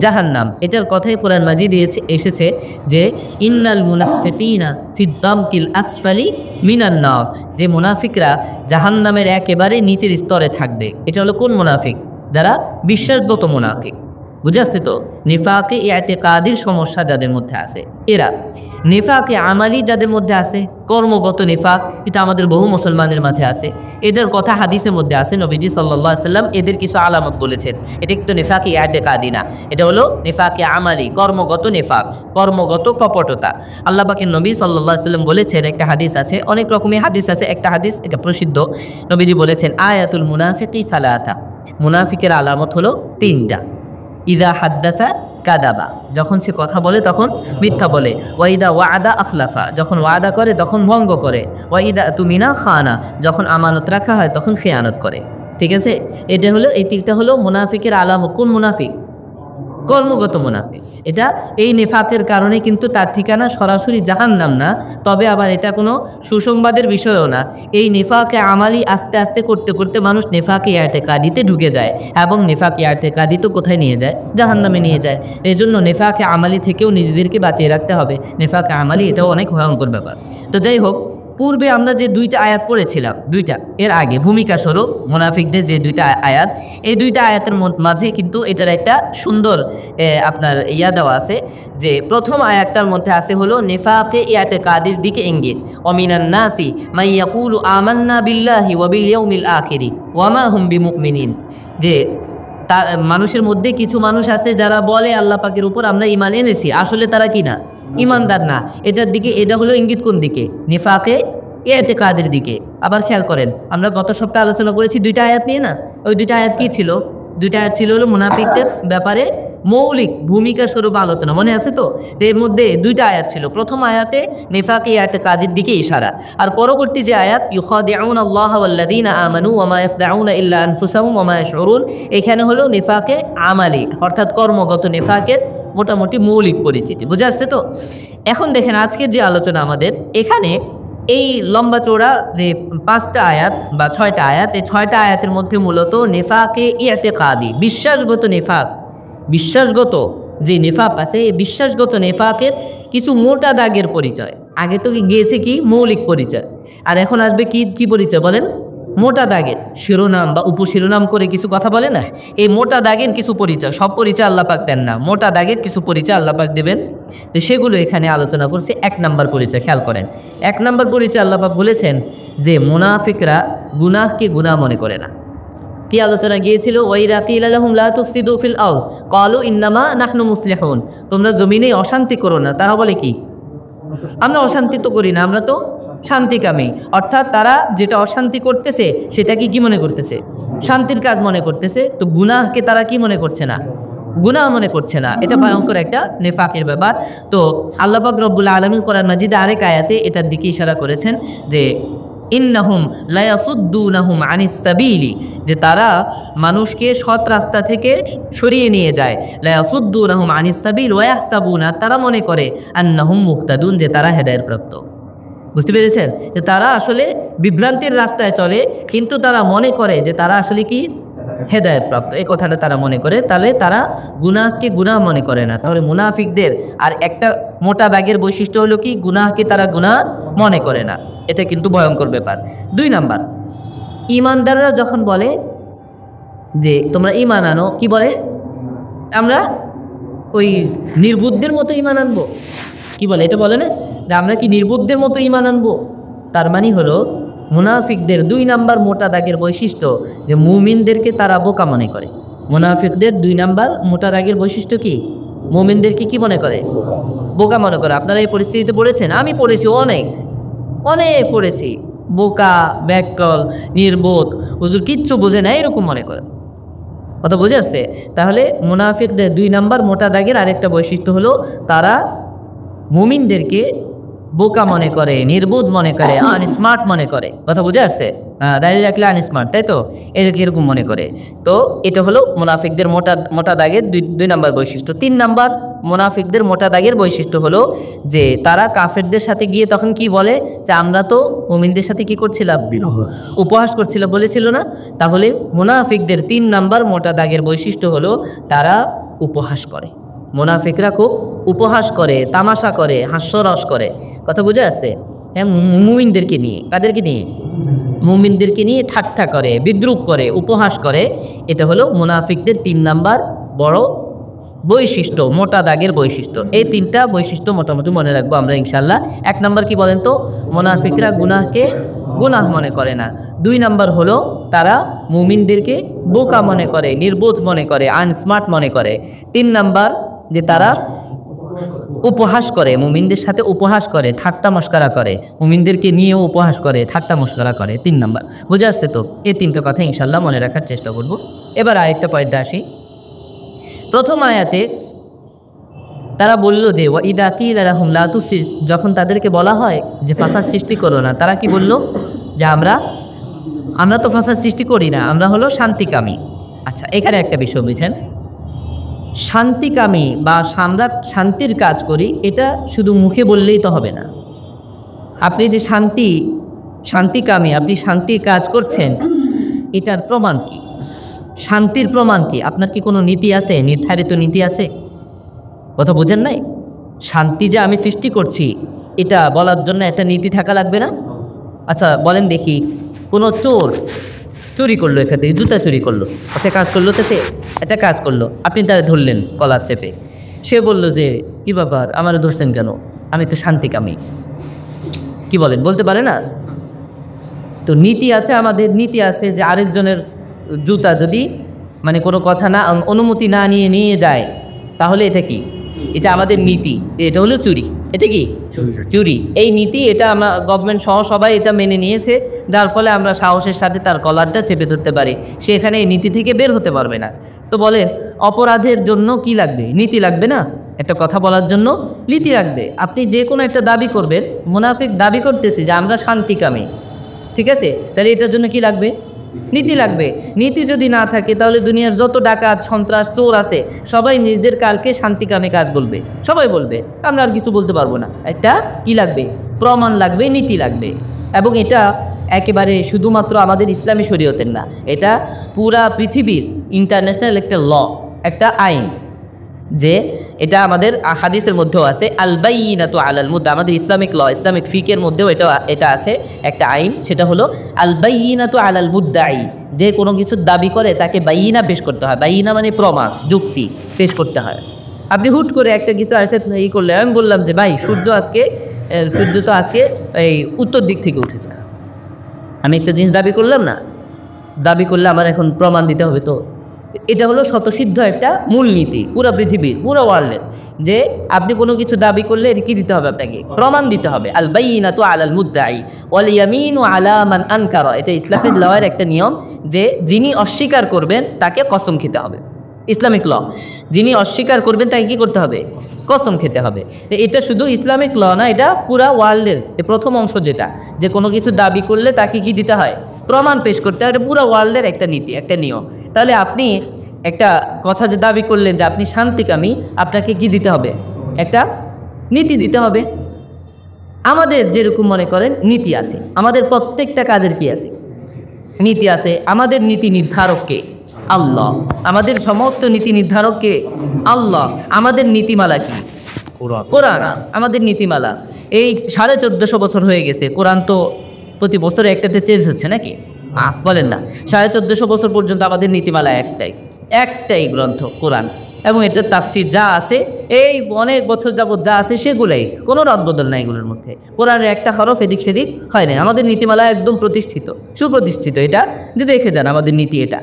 জাহান্নাম। এটার কথাই কোরআন মাজিদ এসেছে যে ইন্নাল মুনাফিকিনা ফিদ দামকিল আসফালি মিনান নার, যে মুনাফিকরা জাহান্নামের একেবারে নিচের স্তরে থাকবে। এটা হলো কোন মুনাফিক? যারা বিশ্বাসগত মুনাফিক। বুঝে আসছে তো? নিফাকে ইআতিকাদির সমস্যা যাদের মধ্যে আছে এরা। নিফাকে আমালি যাদের মধ্যে আছে, কর্মগত নিফাক, এটা আমাদের বহু মুসলমানের মাঝে আছে। এদের কথা হাদিসের মধ্যে আছে। নবীজি সাল্লাল্লাহু আলাইহি সাল্লাম এদের কিছু আলামত বলেছেন। এটা একটু নিফাকে ইআতিকাদি না, এটা হলো নিফাকে আমালি, কর্মগত নিফাক, কর্মগত কপটতা। আল্লাহ পাকের নবী সাল্লাল্লাহু আলাইহি সাল্লাম বলেছেন, একটা হাদিস আছে, অনেক রকমের হাদিস আছে, একটা হাদিস এটা প্রসিদ্ধ। নবীজি বলেছেন আয়াতুল মুনাফিকি সালাতা, মুনাফিকের আলামত হলো তিনটা। ইদা হাদ্দাসা কাদাবা, যখন সে কথা বলে তখন মিথ্যা বলে। ওয়াইদা ওয়াদা আখলাফা, যখন ওয়াদা করে তখন ভঙ্গ করে। ওয়াইদা তুমিনা খানা, যখন আমানত রাখা হয় তখন খেয়ানত করে। ঠিক আছে? এটা হলো, এই তিনটা হলো মুনাফিকের আলামত। কোন মুনাফিক? কর্মগত মুনাফিক। এটা এই নেফাকের কারণে কিন্তু তার ঠিকানা সরাসরি জাহান্নাম না, তবে আবার এটা কোনো সুসংবাদের বিষয়ও না। এই নেফাকে আমালি আস্তে আস্তে করতে করতে মানুষ নেফাকে ইআতিকাদিতে ঢুকে যায় এবং নেফাকে ইআতিকাদি তো কোথায় নিয়ে যায়? জাহান্নামে নিয়ে যায়। এই জন্য নেফাকে আমালি থেকেও নিজেদেরকে বাঁচিয়ে রাখতে হবে। নেফাকে আমালি এটাও অনেক ভয়ঙ্কর ব্যাপার। তো যাই হোক, পূর্বে আমরা যে দুইটা আয়াত পড়েছিলাম, দুইটা এর আগে ভূমিকা স্বরূপ মুনাফিকদের যে দুইটা আয়াত, এই দুইটা আয়াতের মাঝে কিন্তু এটার একটা সুন্দর আপনার দেওয়া আছে যে প্রথম আয়াতটার মধ্যে আছে হলো নিফাকে ইআতিকাদির দিকে ইঙ্গিত। ওয়ামিনান নাসি মান ইয়াকুলু আমান্না বিল্লাহি ওয়া বিল ইয়াউমিল আখিরি ওয়া মা হুম বিমুমিনিন, যে মানুষের মধ্যে কিছু মানুষ আছে যারা বলে আল্লাহ পাকের উপর আমরা ঈমান এনেছি, আসলে তারা কি না? ইমানদার না। এটার দিকে, এটা হলো ইঙ্গিত কোন দিকে? নিফাকে ইআতিকাদের দিকে। আবার খেয়াল করেন, আমরা গত সপ্তাহে আলোচনা করেছি দুইটা আয়াত নিয়ে না? ওই দুইটা আয়াত কি ছিল? দুইটা আয়াত ছিল হলো মুনাফিকদের ব্যাপারে মৌলিক ভূমিকা স্বরূপ আলোচনা, মনে আছে তো? এর মধ্যে দুইটা আয়াত ছিল। প্রথম আয়াতে নিফাকে ইতিকাদির দিকে ইশারা, আর পরবর্তী যে আয়াত ইউখাদিউনা আল্লাহ ওয়াল্লাযীনা আমানু ওয়া মা ইয়াখদাউনা ইল্লা আনফুসাহুম ওয়া মা ইয়াশউরুন, এখানে হলো নিফাকে আমালি অর্থাৎ কর্মগত নিফাকের মোটামুটি মৌলিক পরিচিতি। বুঝে আসছে তো? এখন দেখেন আজকের যে আলোচনা আমাদের এখানে এই লম্বা চওড়া যে 5টা আয়াত বা 6টা আয়াত, এই 6টা আয়াতের মধ্যে মূলত নিফাকে ইতিকাদি বিশ্বাসগত নিফাক, বিশ্বাসগত যে নিফাক আছে এই বিশ্বাসগত নিফাকের কিছু মোটা দাগের পরিচয়। আগে তো গিয়েছে কি মৌলিক পরিচয়, আর এখন আসবে কি কি পরিচয় বলেন? মোটা দাগের শিরোনাম বা উপশিরোনাম করে কিছু কথা বলে না, এই মোটা দাগের কিছু পরিচয়। সব পরিচয় আল্লাহ পাক দেন না, মোটা দাগের কিছু পরিচয় আল্লাহ পাক দেবেন, তো সেগুলো এখানে আলোচনা করছে। 1 নাম্বার পরিচয় খেয়াল করেন। 1 নাম্বার পরিচয় আল্লাহ পাক বলেছেন যে মুনাফিকরা গুনাহকে গুনাহ মনে করে না। কি আলোচনা গিয়েছিল? ওয়াইদা কিলা লাহুম লা তুফসিদু ফিল আরদ ক্বালু ইন্নামা নাহনু মুসলিহুন, তোমরা জমিনে অশান্তি করো না। তারা বলে কি? আমরা অশান্তি তো করি না, আমরা তো শান্তিকামী। অর্থাৎ তারা যেটা অশান্তি করতেছে সেটাকে কি মনে করতেছে? শান্তির কাজ মনে করতেছে। তো গুনাহকে তারা কি মনে করছে না? গুনাহ মনে করছে না। এটা ভয়ঙ্কর একটা নিফাকের ব্যাপার। তো আল্লাহ পাক রব্বুল আলামিন কোরআন মাজিদে আরেক আয়াতে এটার দিকে ইশারা করেছেন যে ইন্নাহুম লা ইয়াসুদ্দুনাহুম আনিস সাবিলি, যে তারা মানুষকে সৎ রাস্তা থেকে সরিয়ে নিয়ে যায়। লা ইয়াসুদ্দুনাহুম আনিস সাবিল ওয়া ইয়াহসাবুনা, তারা মনে করে আন্নাহুম মুহতাদুন, যে তারা হেদায়েত প্রাপ্ত। বুঝতে পেরেছেন? যে তারা আসলে বিভ্রান্তির রাস্তায় চলে, কিন্তু তারা মনে করে যে তারা আসলে কি হেদায়েত প্রাপ্ত। এই কথাটা তারা মনে করে, তাহলে তারা গুনাহকে গুনাহ মনে করে না। তাহলে মুনাফিকদের আর একটা মোটা দাগের বৈশিষ্ট্য হলো কি? গুনাহকে তারা গুনাহ মনে করে না। এটা কিন্তু ভয়ঙ্কর ব্যাপার। 2 নাম্বার, ঈমানদাররা যখন বলে যে তোমরা ঈমান আনো, কি বলে? আমরা ওই নির্বুদ্ধের মতো ঈমান আনবো। কি বলে? এটা বলে না যে আমরা কি নির্বুদ্ধের মতো ঈমান আনবো? তার মানে হলো মুনাফিকদের 2 নাম্বার মোটা দাগের বৈশিষ্ট্য যে মুমিনদেরকে তারা বোকা মনে করে। মুনাফিকদের 2 নাম্বার মোটা দাগের বৈশিষ্ট্য কি? মুমিনদেরকে কি মনে করে? বোকা মনে করে। আপনারা এই পরিস্থিতিতে পড়েছেন? আমি পড়েছি, অনেক পড়েছি। বোকা, ব্যাককল, নির্বোধ, হুজুর কিচ্ছু বোঝে না, এরকম মনে করে। কথা বুঝে আসছে? তাহলে মুনাফিকদের 2 নাম্বার মোটা দাগের আরেকটা বৈশিষ্ট্য হলো তারা মুমিনদেরকে বোকা মনে করে, নির্বোধ মনে করে, আনস্মার্ট মনে করে। কথা বুঝে আসছে? দাঁড়িয়ে রাখলে আনস্মার্ট, তাই তো? এরকম মনে করে। তো এটা হলো মুনাফিকদের মোটা দাগের 2 নাম্বার বৈশিষ্ট্য। 3 নাম্বার মুনাফিকদের মোটা দাগের বৈশিষ্ট্য হলো যে তারা কাফেরদের সাথে গিয়ে তখন কি বলে? যে আমরা তো মুমিনদের সাথে কি করছিলাম? উপহাস করছিলাম, বলেছিল না? তাহলে মুনাফিকদের 3 নাম্বার মোটা দাগের বৈশিষ্ট্য হলো তারা উপহাস করে। মুনাফিকরা খুব উপহাস করে, তামাশা করে, হাস্যরস করে। কথা বুঝে আসছে? হ্যাঁ, মুমিনদেরকে নিয়ে। কাদেরকে নিয়ে? মুমিনদেরকে নিয়ে ঠাট্টা করে, বিদ্রুপ করে, উপহাস করে। এটা হলো মুনাফিকদের 3 নাম্বার বড় বৈশিষ্ট্য, মোটা দাগের বৈশিষ্ট্য। এই 3টা বৈশিষ্ট্য মোটামুটি মনে রাখবো আমরা ইনশাল্লাহ। 1 নাম্বার কি বলেন তো? মুনাফিকরা গুনাহকে গুনাহ মনে করে না। 2 নাম্বার হলো তারা মুমিনদেরকে বোকা মনে করে, নির্বোধ মনে করে, আনস্মার্ট মনে করে। 3 নাম্বার যে তারা উপহাস করে, মুমিনদের সাথে উপহাস করে, ঠাট্টা মস্করা করে, মুমিনদেরকে নিয়েও উপহাস করে, ঠাট্টা মস্করা করে। 3 নাম্বার। বুঝে আসছে তো? এই 3টা কথা ইনশাল্লাহ মনে রাখার চেষ্টা করব। এবার আরেকটা পয়েন্টে আসি। প্রথম আয়াতে তারা বলল যে ওয়াইদা কিলা লাহুম লা তুফসিদ, যখন তাদেরকে বলা হয় যে ফাসাদ সৃষ্টি করো না, তারা কি বলল? যে আমরা তো ফাসাদ সৃষ্টি করি না, আমরা হলো শান্তিকামী। আচ্ছা, এখানে একটা বিষয় বুঝেন, শান্তিকামী বা আমরা শান্তির কাজ করি, এটা শুধু মুখে বললেই তো হবে না। আপনি যে শান্তিকামী, আপনি শান্তির কাজ করছেন, এটার প্রমাণ কি? শান্তির প্রমাণ কি? আপনার কি কোনো নীতি আছে? নির্ধারিত নীতি আছে? কথা বুঝেন নাই? শান্তি যে আমি সৃষ্টি করছি এটা বলার জন্য একটা নীতি থাকা লাগবে না? আচ্ছা বলেন দেখি, কোনো চোর চুরি করলো, এখান থেকে জুতা চুরি করলো, সে কাজ করলো, তো সে একটা কাজ করলো, আপনি তারা ধরলেন কলার চেপে। সে বলল যে কি ব্যাপার, আমার ধরছেন কেন? আমি তো শান্তিকামী। কি বলেন? বলতে পারে না? তো নীতি আছে, আমাদের নীতি আছে যে আরেকজনের জুতা যদি মানে কোনো কথা না, অনুমতি না নিয়ে যায়, তাহলে এটা কি? এটা আমাদের নীতি, এটা হলো চুরি। এটা কি চুরি। এই নীতি, এটা আমরা গভর্নমেন্ট সহ সবাই এটা মেনে নিয়েছে, যার ফলে আমরা সাহসের সাথে তার কলারটা চেপে ধরতে পারি, সে এখানে এই নীতি থেকে বের হতে পারবে না। তো বলেন অপরাধের জন্য কি লাগবে? নীতি লাগবে না? একটা কথা বলার জন্য নীতি লাগবে। আপনি যে কোনো একটা দাবি করবেন, মুনাফিক দাবি করতেছে যে আমরা শান্তিকামী, ঠিক আছে, তাহলে এটার জন্য কি লাগবে? নীতি লাগবে। নীতি যদি না থাকে তাহলে দুনিয়ার যত ডাকাত সন্ত্রাস চোর আছে সবাই নিজেদের কালকে শান্তিকামী কাজ বলবে, সবাই বলবে, আমরা আর কিছু বলতে পারবো না। এটা কি লাগবে? প্রমাণ লাগবে, নীতি লাগবে। এবং এটা একেবারে শুধুমাত্র আমাদের ইসলামী শরীয়তের না, এটা পুরা পৃথিবীর ইন্টারন্যাশনাল একটা ল, একটা আইন, যে এটা আমাদের হাদিসের মধ্যেও আছে, আল বাইয়িনাতু আলাল মুদ্দা। আমাদের ইসলামিক ল, ইসলামিক ফিকের মধ্যেও এটা আছে একটা আইন, সেটা হলো আল বাইয়িনাতু আলাল মুদ্দাই। যে কোনো কিছু দাবি করে তাকে বাইয়িনা পেশ করতে হয়। বাইয়িনা মানে প্রমাণ, যুক্তি পেশ করতে হয়। আপনি হুট করে একটা কিছু আসে ই করলে, আমি বললাম যে ভাই সূর্য তো আজকে এই উত্তর দিক থেকে উঠেছে, আমি একটা জিনিস দাবি করলাম না, দাবি করলে আমার এখন প্রমাণ দিতে হবে। তো এটা হলো স্বতঃসিদ্ধ একটা মূলনীতি পুরো পৃথিবীর, পুরো ওয়ার্ল্ডের, যে আপনি কোনো কিছু দাবি করলে এর কি দিতে হবে? আপনাকে প্রমাণ দিতে হবে। আল বাইয়িনাতু আলাল মুদ্দাই ওয়াল ইয়ামিনু আলা মান আনকারা। এটা ইসলামিক লয়ের একটা নিয়ম, যে যিনি অস্বীকার করবেন তাকে কসম খেতে হবে। ইসলামিক ল, যিনি অস্বীকার করবেন তাকে কি করতে হবে? কসম খেতে হবে। এটা শুধু ইসলামিক ল না, এটা পুরা ওয়ার্ল্ডের প্রথম অংশ, যেটা যে কোনো কিছু দাবি করলে তাকে কি দিতে হয়? প্রমাণ পেশ করতে হয়। এটা পুরা ওয়ার্ল্ডের একটা নীতি, একটা নিয়ম। তাহলে আপনি একটা কথা যে দাবি করলেন যে আপনি শান্তিকামী, আপনাকে কি দিতে হবে? একটা নীতি দিতে হবে। আমাদের যেরকম মনে করেন নীতি আছে, আমাদের প্রত্যেকটা কাজের কি আছে? নীতি আছে। আমাদের নীতি নির্ধারককে আল্লাহ, আমাদের সমস্ত নীতি নির্ধারককে আল্লাহ। আমাদের নীতিমালা কি? কোরআন। আমাদের নীতিমালা এই 1450 বছর হয়ে গেছে। কোরআন তো প্রতি বছরে একটাতে চেঞ্জ হচ্ছে নাকি? বলেন না। 1450 বছর পর্যন্ত আমাদের নীতিমালা একটাই গ্রন্থ কোরআন, এবং এটার তাফসীর যা আছে এই অনেক বছর যাবত যা আছে সেগুলাই, কোনো রদবদল নাই এগুলোর মধ্যে। কোরআনের একটা হরফ এদিক সেদিক হয় না। আমাদের নীতিমালা একদম প্রতিষ্ঠিত, সুপ্রতিষ্ঠিত। এটা যে দেখে যান আমাদের নীতি, এটা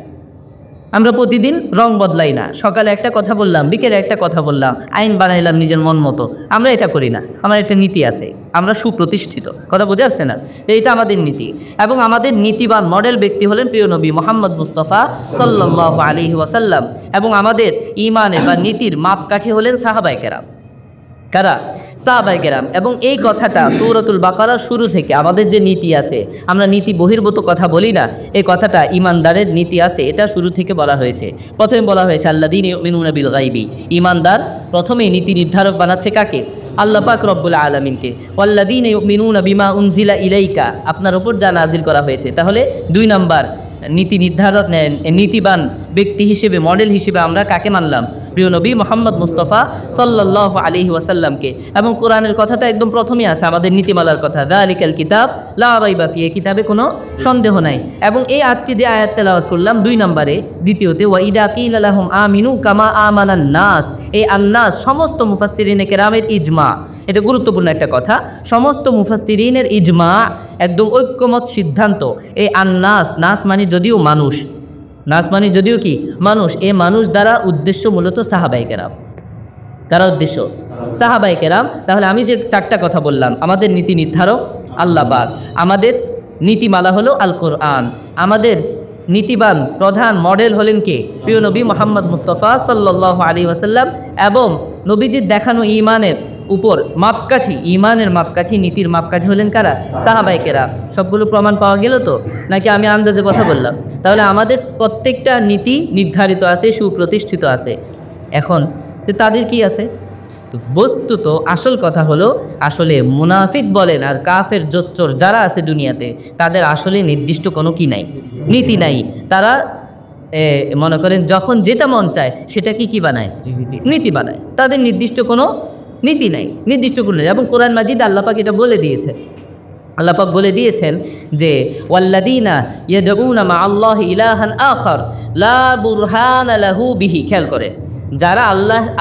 আমরা প্রতিদিন রং বদলাই না। সকালে একটা কথা বললাম, বিকেলে একটা কথা বললাম, আইন বানাইলাম নিজের মন মতো, আমরা এটা করি না। আমার একটা নীতি আছে, আমরা সুপ্রতিষ্ঠিত। কথা বুঝে আসছে না? এটা আমাদের নীতি। এবং আমাদের নীতিবান মডেল ব্যক্তি হলেন প্রিয় নবী মুহাম্মদ মুস্তাফা সাল্লাল্লাহু আলাইহি ওয়াসাল্লাম। এবং আমাদের ইমানের বা নীতির মাপকাঠি হলেন সাহাবায়ে কেরাম। কারা? সাহাবায়ে কেরাম। এবং এই কথাটা সূরাতুল বাকারার শুরু থেকে আমাদের যে নীতি আছে, আমরা নীতি বহির্ভূত কথা বলি না, এই কথাটা ইমানদারের নীতি আছে, এটা শুরু থেকে বলা হয়েছে। প্রথমে বলা হয়েছে আল্লাযীনা ইউমিনুনা বিল গায়বি। ইমানদার প্রথমেই নীতি নির্ধারক বানাচ্ছে কাকে? আল্লাহ পাক রব্বুল আলামিনকে। ওয়াল্লাযীনা ইউমিনুনা বিমা উনজিলা ইলাইকা, আপনার উপর যা নাজিল করা হয়েছে। তাহলে 2 নাম্বার নীতি নির্ধারক, নীতিবান ব্যক্তি হিসেবে, মডেল হিসেবে আমরা কাকে মানলাম? প্রিয় নবী মুহাম্মদ মুস্তাফা সাল্লাল্লাহু আলাইহি ওয়াসাল্লামকে। এবং কোরআনের কথাটা একদম প্রথমেই আছে আমাদের নীতিমালার কথা, যালিকাল কিতাব লা রাইবা ফি, এই কিতাবে কোনো সন্দেহ নাই। এবং এই আজকে যে আয়াত তেলাওয়াত করলাম 2 নম্বরে, দ্বিতীয়তে ওয়া ইদা কিলা লাহুম আমিনু কামা আমানান নাস, এই আন্নাস সমস্ত মুফাসসিরিনে কেরামের ইজমা, এটা গুরুত্বপূর্ণ একটা কথা। সমস্ত মুফাসসিরিনের ইজমা, একদম ঐক্যমত সিদ্ধান্ত। এই আন্নাস, নাস মানে যদিও মানুষ, নাস মানে যদিও কি মানুষ, এই মানুষ দ্বারা উদ্দেশ্য মূলত সাহাবায়ে কেরাম। কারা উদ্দেশ্য? সাহাবায়ে কেরাম। তাহলে আমি যে 4টা কথা বললাম, আমাদের নীতি নির্ধারক আল্লাহ পাক, আমাদের নীতিমালা হলো আল কোরআন, আমাদের নীতিবান প্রধান মডেল হলেন কে? প্রিয় নবী মুহাম্মদ মুস্তাফা সাল্লাল্লাহু আলাইহি ওয়াসাল্লাম। এবং নবীজির দেখানো ঈমানের উপর মাপকাঠি, ঈমানের মাপকাঠি, নীতির মাপকাঠি হলেন কারা? সাহাবায়ে কেরাম। সবগুলো প্রমাণ পাওয়া গেল তো, নাকি আমি আন্দাজে কথা বললাম? তাহলে আমাদের প্রত্যেকটা নীতি নির্ধারিত আছে, সুপ্রতিষ্ঠিত আছে। এখন তো তাদের কি আছে? তো বস্তুত আসল কথা হলো, আসলে মুনাফিক বলেন আর কাফের জোচ্চোর যারা আছে দুনিয়াতে, তাদের আসলে নির্দিষ্ট কোনো কি নাই, নীতি নাই। তারা মনে করেন যখন যেটা মন চায় সেটা কি বানায়? নীতি বানায়। তাদের নির্দিষ্ট কোনো নীতি নাই, নির্দিষ্ট কোনো। এবং কোরআন মাজিদ আল্লাহ পাক এটা বলে দিয়েছে। আল্লাহ পাক বলে দিয়েছেন যে ওয়াল্লাযীনা ইয়াদউনা মা আল্লাহি ইলাহান আখার লা বুরহানা লাহু বিহি। খেয়াল করে, যারা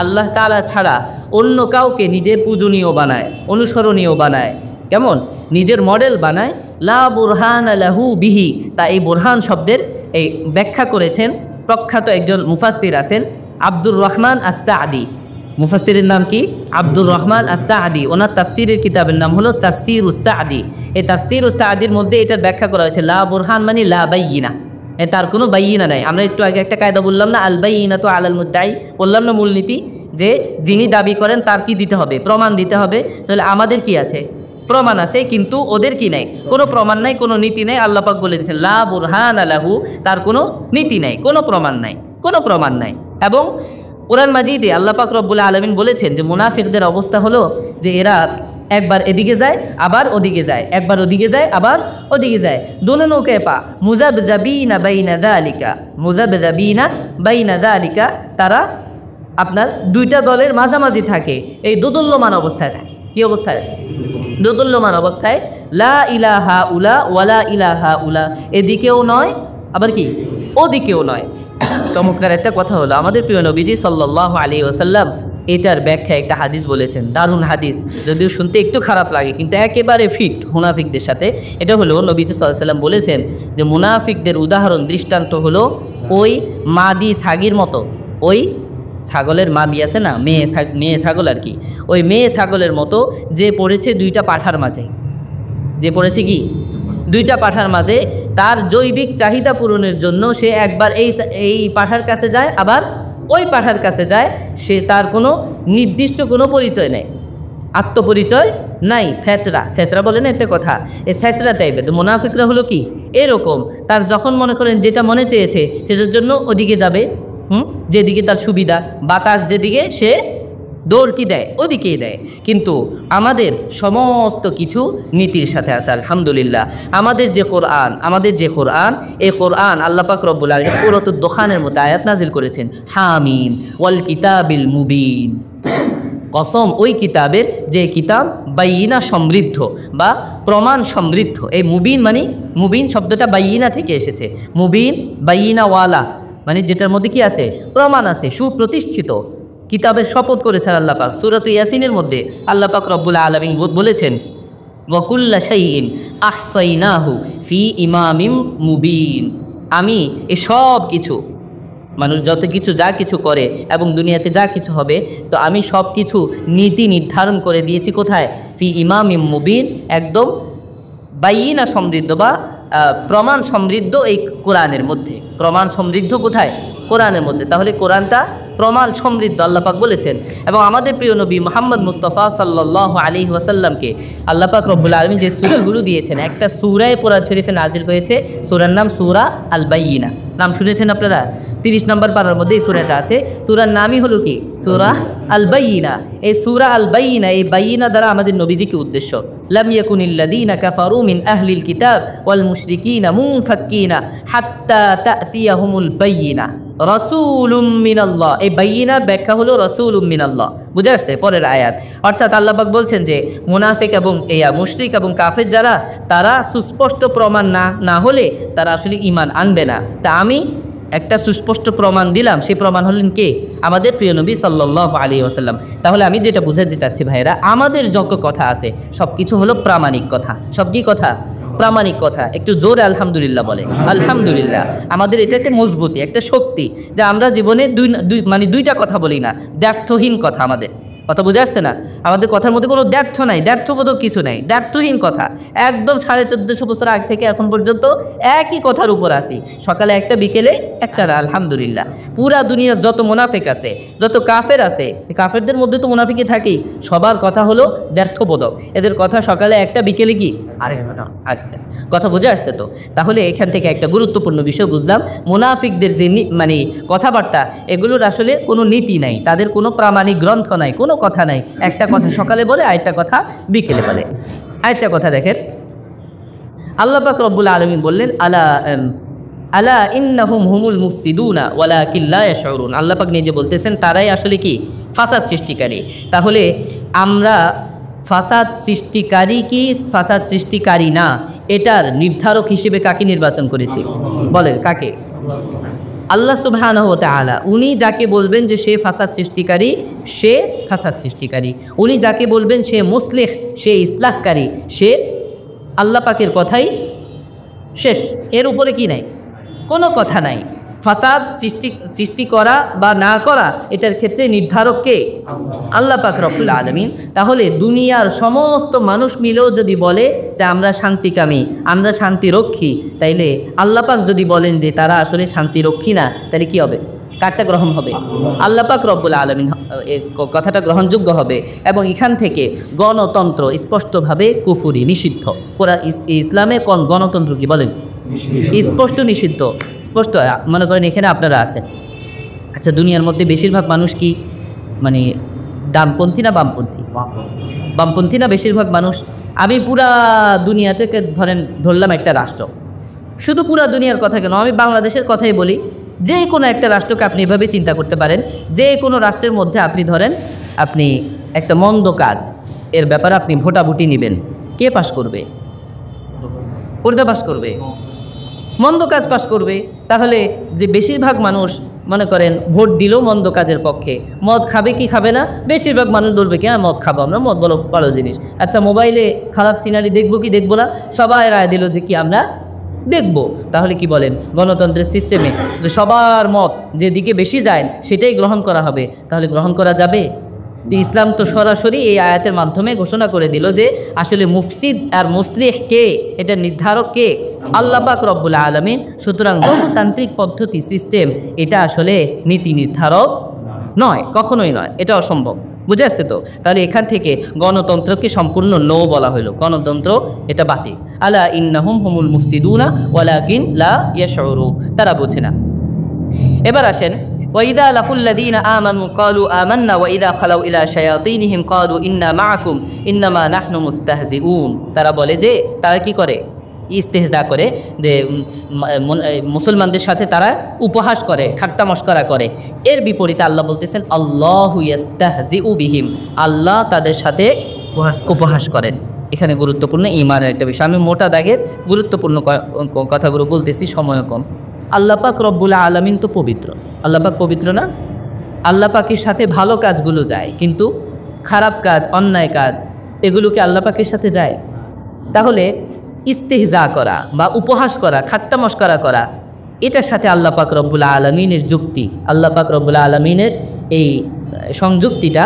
আল্লাহ তাআলা ছাড়া অন্য কাউকে নিজের পূজনীয় বানায়, অনুসরণীয় বানায়, কেমন নিজের মডেল বানায়, লা বুরহানা লাহু বিহি। তা এই বুরহান শব্দের এই ব্যাখ্যা করেছেন প্রখ্যাত একজন মুফাসসির আছেন আব্দুর রহমান আস-সাদি। মুফাসসিরের নাম কি? আব্দুর রহমান আস-সাআদি। ওনার তাফসীরের কিতাবের নাম হলো তাফসীরুস সাআদি। এই তাফসীরুস সাআদির মধ্যে এটার ব্যাখ্যা করা হয়েছে লা বুরহান মানে লা বাইয়িনা, তার কোনো বাইয়িনা নাই। আমরা একটু আগে একটা কায়দা বললাম না, আল বাইয়িনাতু আলাল মুদ্দাই, বললাম না মূলনীতি, যে যিনি দাবি করেন তার কি দিতে হবে? প্রমাণ দিতে হবে। তাহলে আমাদের কি আছে? প্রমাণ আছে, কিন্তু ওদের কি নাই? কোনো প্রমাণ নাই, কোনো নীতি নাই। আল্লাহ পাক বলে দিয়েছেন লা বুরহান লাহু, তার কোনো নীতি নাই, কোনো প্রমাণ নাই, কোনো প্রমাণ নাই। এবং কোরআন মাজিদে আল্লাহ পাক রব্বুল আলামিন বলেছেন যে মুনাফিকদের অবস্থা হলো যে এরা একবার এদিকে যায় আবার ওদিকে যায়, একবার ওদিকে যায় আবার ওদিকে যায়, দোনো নৌকায় পা, মুযাবযাবিনা বাইনা যালিকা, মুযাবযাবিনা বাইনা যালিকা, তারা আপনার দুইটা দলের মাঝামাঝি থাকে, এই দোদুল্যমান অবস্থায় থাকে। কি অবস্থায়? দোদুল্যমান অবস্থায়। লা ইলাহা উলা ওয়ালা ইলাহা উলা, এদিকেও নয় আবার কি ওদিকেও নয়। চমৎকার একটা কথা হলো, আমাদের প্রিয় নবীজি সাল্লাল্লাহু আলাইহি ওয়াসাল্লাম এটার ব্যাখ্যা একটা হাদিস বলেছেন, দারুণ হাদিস, যদিও শুনতে একটু খারাপ লাগে কিন্তু একেবারে ফিট মুনাফিকদের সাথে। এটা হলো নবীজি সাল্লাল্লাহু আলাইহি ওয়াসাল্লাম বলেছেন যে মুনাফিকদের উদাহরণ, দৃষ্টান্ত হলো ওই মাদি ছাগির মতো, ওই ছাগলের মাদি আছে না, মেয়ে ছাগল আর কি, ওই মেয়ে ছাগলের মতো যে পড়েছে দুইটা পাঠার মাঝে, যে পড়েছে কি দুইটা পাঠার মাঝে, তার জৈবিক চাহিদা পূরণের জন্য সে একবার এই পাঠার কাছে যায় আবার ওই পাঠার কাছে যায়, সে তার কোনো নির্দিষ্ট কোনো পরিচয় নেই, আত্মপরিচয় নাই, স্যাঁচরা বলে না একটা কথা, এই স্যাঁচরা টাইপের। তো মুনাফিকরা হলো কি এরকম, তার যখন মনে করেন যেটা মনে চেয়েছে সেটার জন্য ওদিকে যাবে, যেদিকে তার সুবিধা, বাতাস যেদিকে সে দৌড় কি দেয় ওদিকেই দেয়। কিন্তু আমাদের সমস্ত কিছু নীতির সাথে আছে আলহামদুলিল্লাহ। আমাদের যে কোরআন, এই কোরআন আল্লাহ পাক রব্বুল আলামিন সূরাতুদ দোখানের মতো আয়াত নাজিল করেছেন, হামিম ওয়াল কিতাবিল মুবিন, কসম ওই কিতাবের যে কিতাব বাইয়িনা সমৃদ্ধ বা প্রমাণ সমৃদ্ধ। এই মুবিন মানে, মুবিন শব্দটা বাইয়িনা থেকে এসেছে, মুবিন বাইয়িনা ওয়ালা মানে যেটার মধ্যে কি আছে? প্রমাণ আছে, সুপ্রতিষ্ঠিত কিতাবের শপথ করেছেন আল্লাহ পাক। সূরাত ইয়াসিনের মধ্যে আল্লাহ পাক রব্বুল আলামিন বলেছেন ওয়া কুল্লা শাইইন আহসাইনাহু ফি ইমামিম মুবিন, আমি এই সব কিছু, মানুষ যত কিছু যা কিছু করে এবং দুনিয়াতে যা কিছু হবে, তো আমি সব কিছু নীতি নির্ধারণ করে দিয়েছি কোথায়? ফি ইমামিম মুবিন, একদম বাইয়িনা সমৃদ্ধ বা প্রমাণ সমৃদ্ধ এই কোরআনের মধ্যে। প্রমাণ সমৃদ্ধ কোথায়? কোরআনের মধ্যে। তাহলে কোরআনটা প্রমাণ সমৃদ্ধ আল্লাহ পাক বলেছেন। এবং আমাদের প্রিয় নবী মুহাম্মদ মুস্তাফা সাল্লাল্লাহু আলাইহি ওয়াসাল্লামকে আল্লাহ পাক রব্বুল আলামিন যে সূরাগুলো দিয়েছেন, একটা সূরায়ে কোরআন শরীফে নাজিল হয়েছে, সূরার নাম সূরা আল বাইয়িনা। নাম শুনেছেন আপনারা? 30 নম্বর পারার মধ্যে এই সূরাটা আছে। সূরার নামই হলো কি? সূরা আল বাইয়িনা। এই সূরা আল বাইয়িনা, এই বাইয়িনা দ্বারা আমাদের নবীজিকে উদ্দেশ্য, লাম ইয়াকুনিল্লাযীনা কাফারু মিন আহলিল কিতাব ওয়াল মুশরিকিনা মুনফাক্কিনা হাত্তা তা'তিয়াহুমুল বাইয়িনা রাসূলুম মিনাল্লাহ। এই বাইয়িনার ব্যাখ্যা হলো রাসূলুম মিনাল্লাহ, বুঝা আসছে? পরের আয়াত। অর্থাৎ আল্লাহ পাক বলছেন যে মুনাফিক এবং মুশরিক এবং কাফের যারা, তারা সুস্পষ্ট প্রমাণ না হলে তারা আসলে ঈমান আনবে না। তা আমি একটা সুস্পষ্ট প্রমাণ দিলাম, সেই প্রমাণ হলেন কে? আমাদের প্রিয় নবী সাল্লাল্লাহু আলাইহি ওয়াসাল্লাম। তাহলে আমি যেটা বুঝাতে চাচ্ছি ভাইরা, আমাদের যত কথা আছে সব কিছু হলো প্রামাণিক কথা। সব কি কথা? প্রামাণিক কথা। একটু জোরে আলহামদুলিল্লাহ বলে। আলহামদুলিল্লাহ, আমাদের এটা একটা মজবুতি, একটা শক্তি, যে আমরা জীবনে দুইটা কথা বলি না, দ্ব্যর্থহীন কথা। আমাদের কথা বুঝে আসছে না? আমাদের কথার মধ্যে কোনো দ্ব্যর্থ নাই, দ্ব্যর্থবোধক কিছু নাই, দ্ব্যর্থহীন কথা। একদম 1450 বছর আগ থেকে এখন পর্যন্ত একই কথার উপর আসি, সকালে একটা বিকেলে একটা। আলহামদুলিল্লাহ, পুরা দুনিয়ার যত মুনাফিক আছে, যত কাফের আছে, কাফেরদের মধ্যে তো মুনাফিকই থাকেই, সবার কথা হলো দ্ব্যর্থবোধক। এদের কথা সকালে একটা বিকেলে কি আরেকটা। কথা বুঝে আসছে তো? তাহলে এখান থেকে একটা গুরুত্বপূর্ণ বিষয় বুঝলাম, মুনাফিকদের যে কথাবার্তা, এগুলোর আসলে কোনো নীতি নাই, তাদের কোনো প্রামাণিক গ্রন্থ নাই, কোনো কথা নাই। একটা কথা সকালে বলে, আরেকটা কথা বিকেলে বলে। আরেকটা কথা দেখেন, আল্লাহ পাক রব্বুল আলামিন বললেন আলা ইন্নাহুম হুমুল মুফসিদুনা ওয়ালাকিন লা ইয়াশউরুন। আল্লাহ পাক নিজে বলতেছেন তারাই আসলে কি? ফাসাদ সৃষ্টিকারী। তাহলে আমরা ফাসাদ সৃষ্টিকারী কি ফাসাদ সৃষ্টিকারী না, এটার নির্ধারক হিসেবে কাকে নির্বাচন করেছি? বলেন কাকে? আল্লাহ সুবহানাহু ওয়া তাআলা। উনি যাকে বলবেন যে সে ফাসাদ সৃষ্টিকারী, সে ফাসাদ সৃষ্টিকারী। উনি যাকে বলবেন সে মুসলিহ, সে ইসলাহকারী, সে আল্লাহ পাকের কথাই শেষ, এর উপরে কি নাই? কোনো কথা নাই। ফাসাদ সৃষ্টি করা বা না করা এটার ক্ষেত্রে নির্ধারক কে? আল্লাহ পাক রব্বুল আলামিন। তাহলে দুনিয়ার সমস্ত মানুষ মিলেও যদি বলে যে আমরা শান্তিকামী, আমরা শান্তিরক্ষী, তাইলে আল্লাহ পাক যদি বলেন যে তারা আসলে শান্তিরক্ষী না, তাহলে কি হবে? কারটা গ্রহণ হবে? আল্লাহ পাক রব্বুল আলামিন কথাটা গ্রহণযোগ্য হবে। এবং এখান থেকে গণতন্ত্র স্পষ্টভাবে কুফরি, নিষিদ্ধ। পুরা ইসলামে কোন গণতন্ত্র কি বলেন? স্পষ্ট নিষিদ্ধ, স্পষ্ট। মনে করেন এখানে আপনারা আছেন, আচ্ছা দুনিয়ার মধ্যে বেশিরভাগ মানুষ কি মানে ডানপন্থী না বামপন্থী? বামপন্থী না বেশিরভাগ মানুষ? আমি পুরা দুনিয়াটাকে ধরলাম একটা রাষ্ট্র, শুধু পুরা দুনিয়ার কথা কেন, আমি বাংলাদেশের কথাই বলি। যে কোনো একটা রাষ্ট্রকে আপনি এভাবে চিন্তা করতে পারেন, যে কোনো রাষ্ট্রের মধ্যে আপনি ধরেন আপনি একটা মন্দ কাজ এর ব্যাপারে আপনি ভোটাভুটি নেবেন, কে পাশ করবে? কোনটা পাশ করবে? মন্দ কাজ পাশ করবে। তাহলে যে বেশিরভাগ মানুষ মনে করেন ভোট দিল মন্দ কাজের পক্ষে, মদ খাবে কি খাবে না? বেশিরভাগ মানুষ বলবে কি হ্যাঁ মদ খাবো আমরা, মদ বলো ভালো জিনিস। আচ্ছা মোবাইলে খারাপ সিনারি দেখবো কি দেখবো না? সবাই রায় দিল যে কি আমরা দেখব। তাহলে কি বলেন, গণতন্ত্রের সিস্টেমে যে সবার মত যেদিকে বেশি যায় সেটাই গ্রহণ করা হবে, তাহলে গ্রহণ করা যাবে? ইসলাম তো সরাসরি এই আয়াতের মাধ্যমে ঘোষণা করে দিল যে আসলে মুফসিদ আর মুসলিহ কে, এটা নির্ধারক কে? আল্লাহ পাক রব্বুল আলামিন। সুতরাং গণতান্ত্রিক পদ্ধতি সিস্টেম এটা আসলে নীতি নির্ধারক নয়, কখনোই নয়, এটা অসম্ভব। বুঝে আসছে তো? তাহলে এখান থেকে গণতন্ত্রকে সম্পূর্ণ নো বলা হলো, গণতন্ত্র এটা বাতিল। আলা ইন্নাহুম হুমুল মুফসিদুনা ওয়ালাকিন লা ইয়াশউরুন, তারা বোঝে না। এবার আসেন, ওয়াইদা লাফুল্লাযীনা আমানু ক্বালু আমান্না ওয়াইদা খালাউ ইলা শায়াতিনহিম ক্বালু ইন্না মাআকুম ইন্নামা নাহনু মুস্তাহজিউন। তারা বলে যে, তারা কি করে? ইস্তেহজা করে, যে মুসলমানদের সাথে তারা উপহাস করে, ঠাট্টা মশকরা করে। এর বিপরীতে আল্লাহ বলতেছেন আল্লাহু ইস্তাহজিউ বিহিম, আল্লাহ তাদের সাথে উপহাস করেন। এখানে গুরুত্বপূর্ণ ঈমানের একটা বিষয়। আমি মোটা দাগের গুরুত্বপূর্ণ কথাগুলো বলতেছি, সময় কম। আল্লাহ পাক রব্বুল আলামিন তো পবিত্র, আল্লাহ পাক পবিত্র না? আল্লাহ পাকের সাথে ভালো কাজগুলো যায়, কিন্তু খারাপ কাজ, অন্যায় কাজ এগুলোকে আল্লাহ পাকের সাথে যায়? তাহলে ইস্তেহজা করা বা উপহাস করা, ঠাট্টা মশকরা করা, এটার সাথে আল্লাহ পাক রব্বুল আলামিনের যুক্তি, আল্লাহ পাক রব্বুল আলামিনের এই সংযুক্তিটা,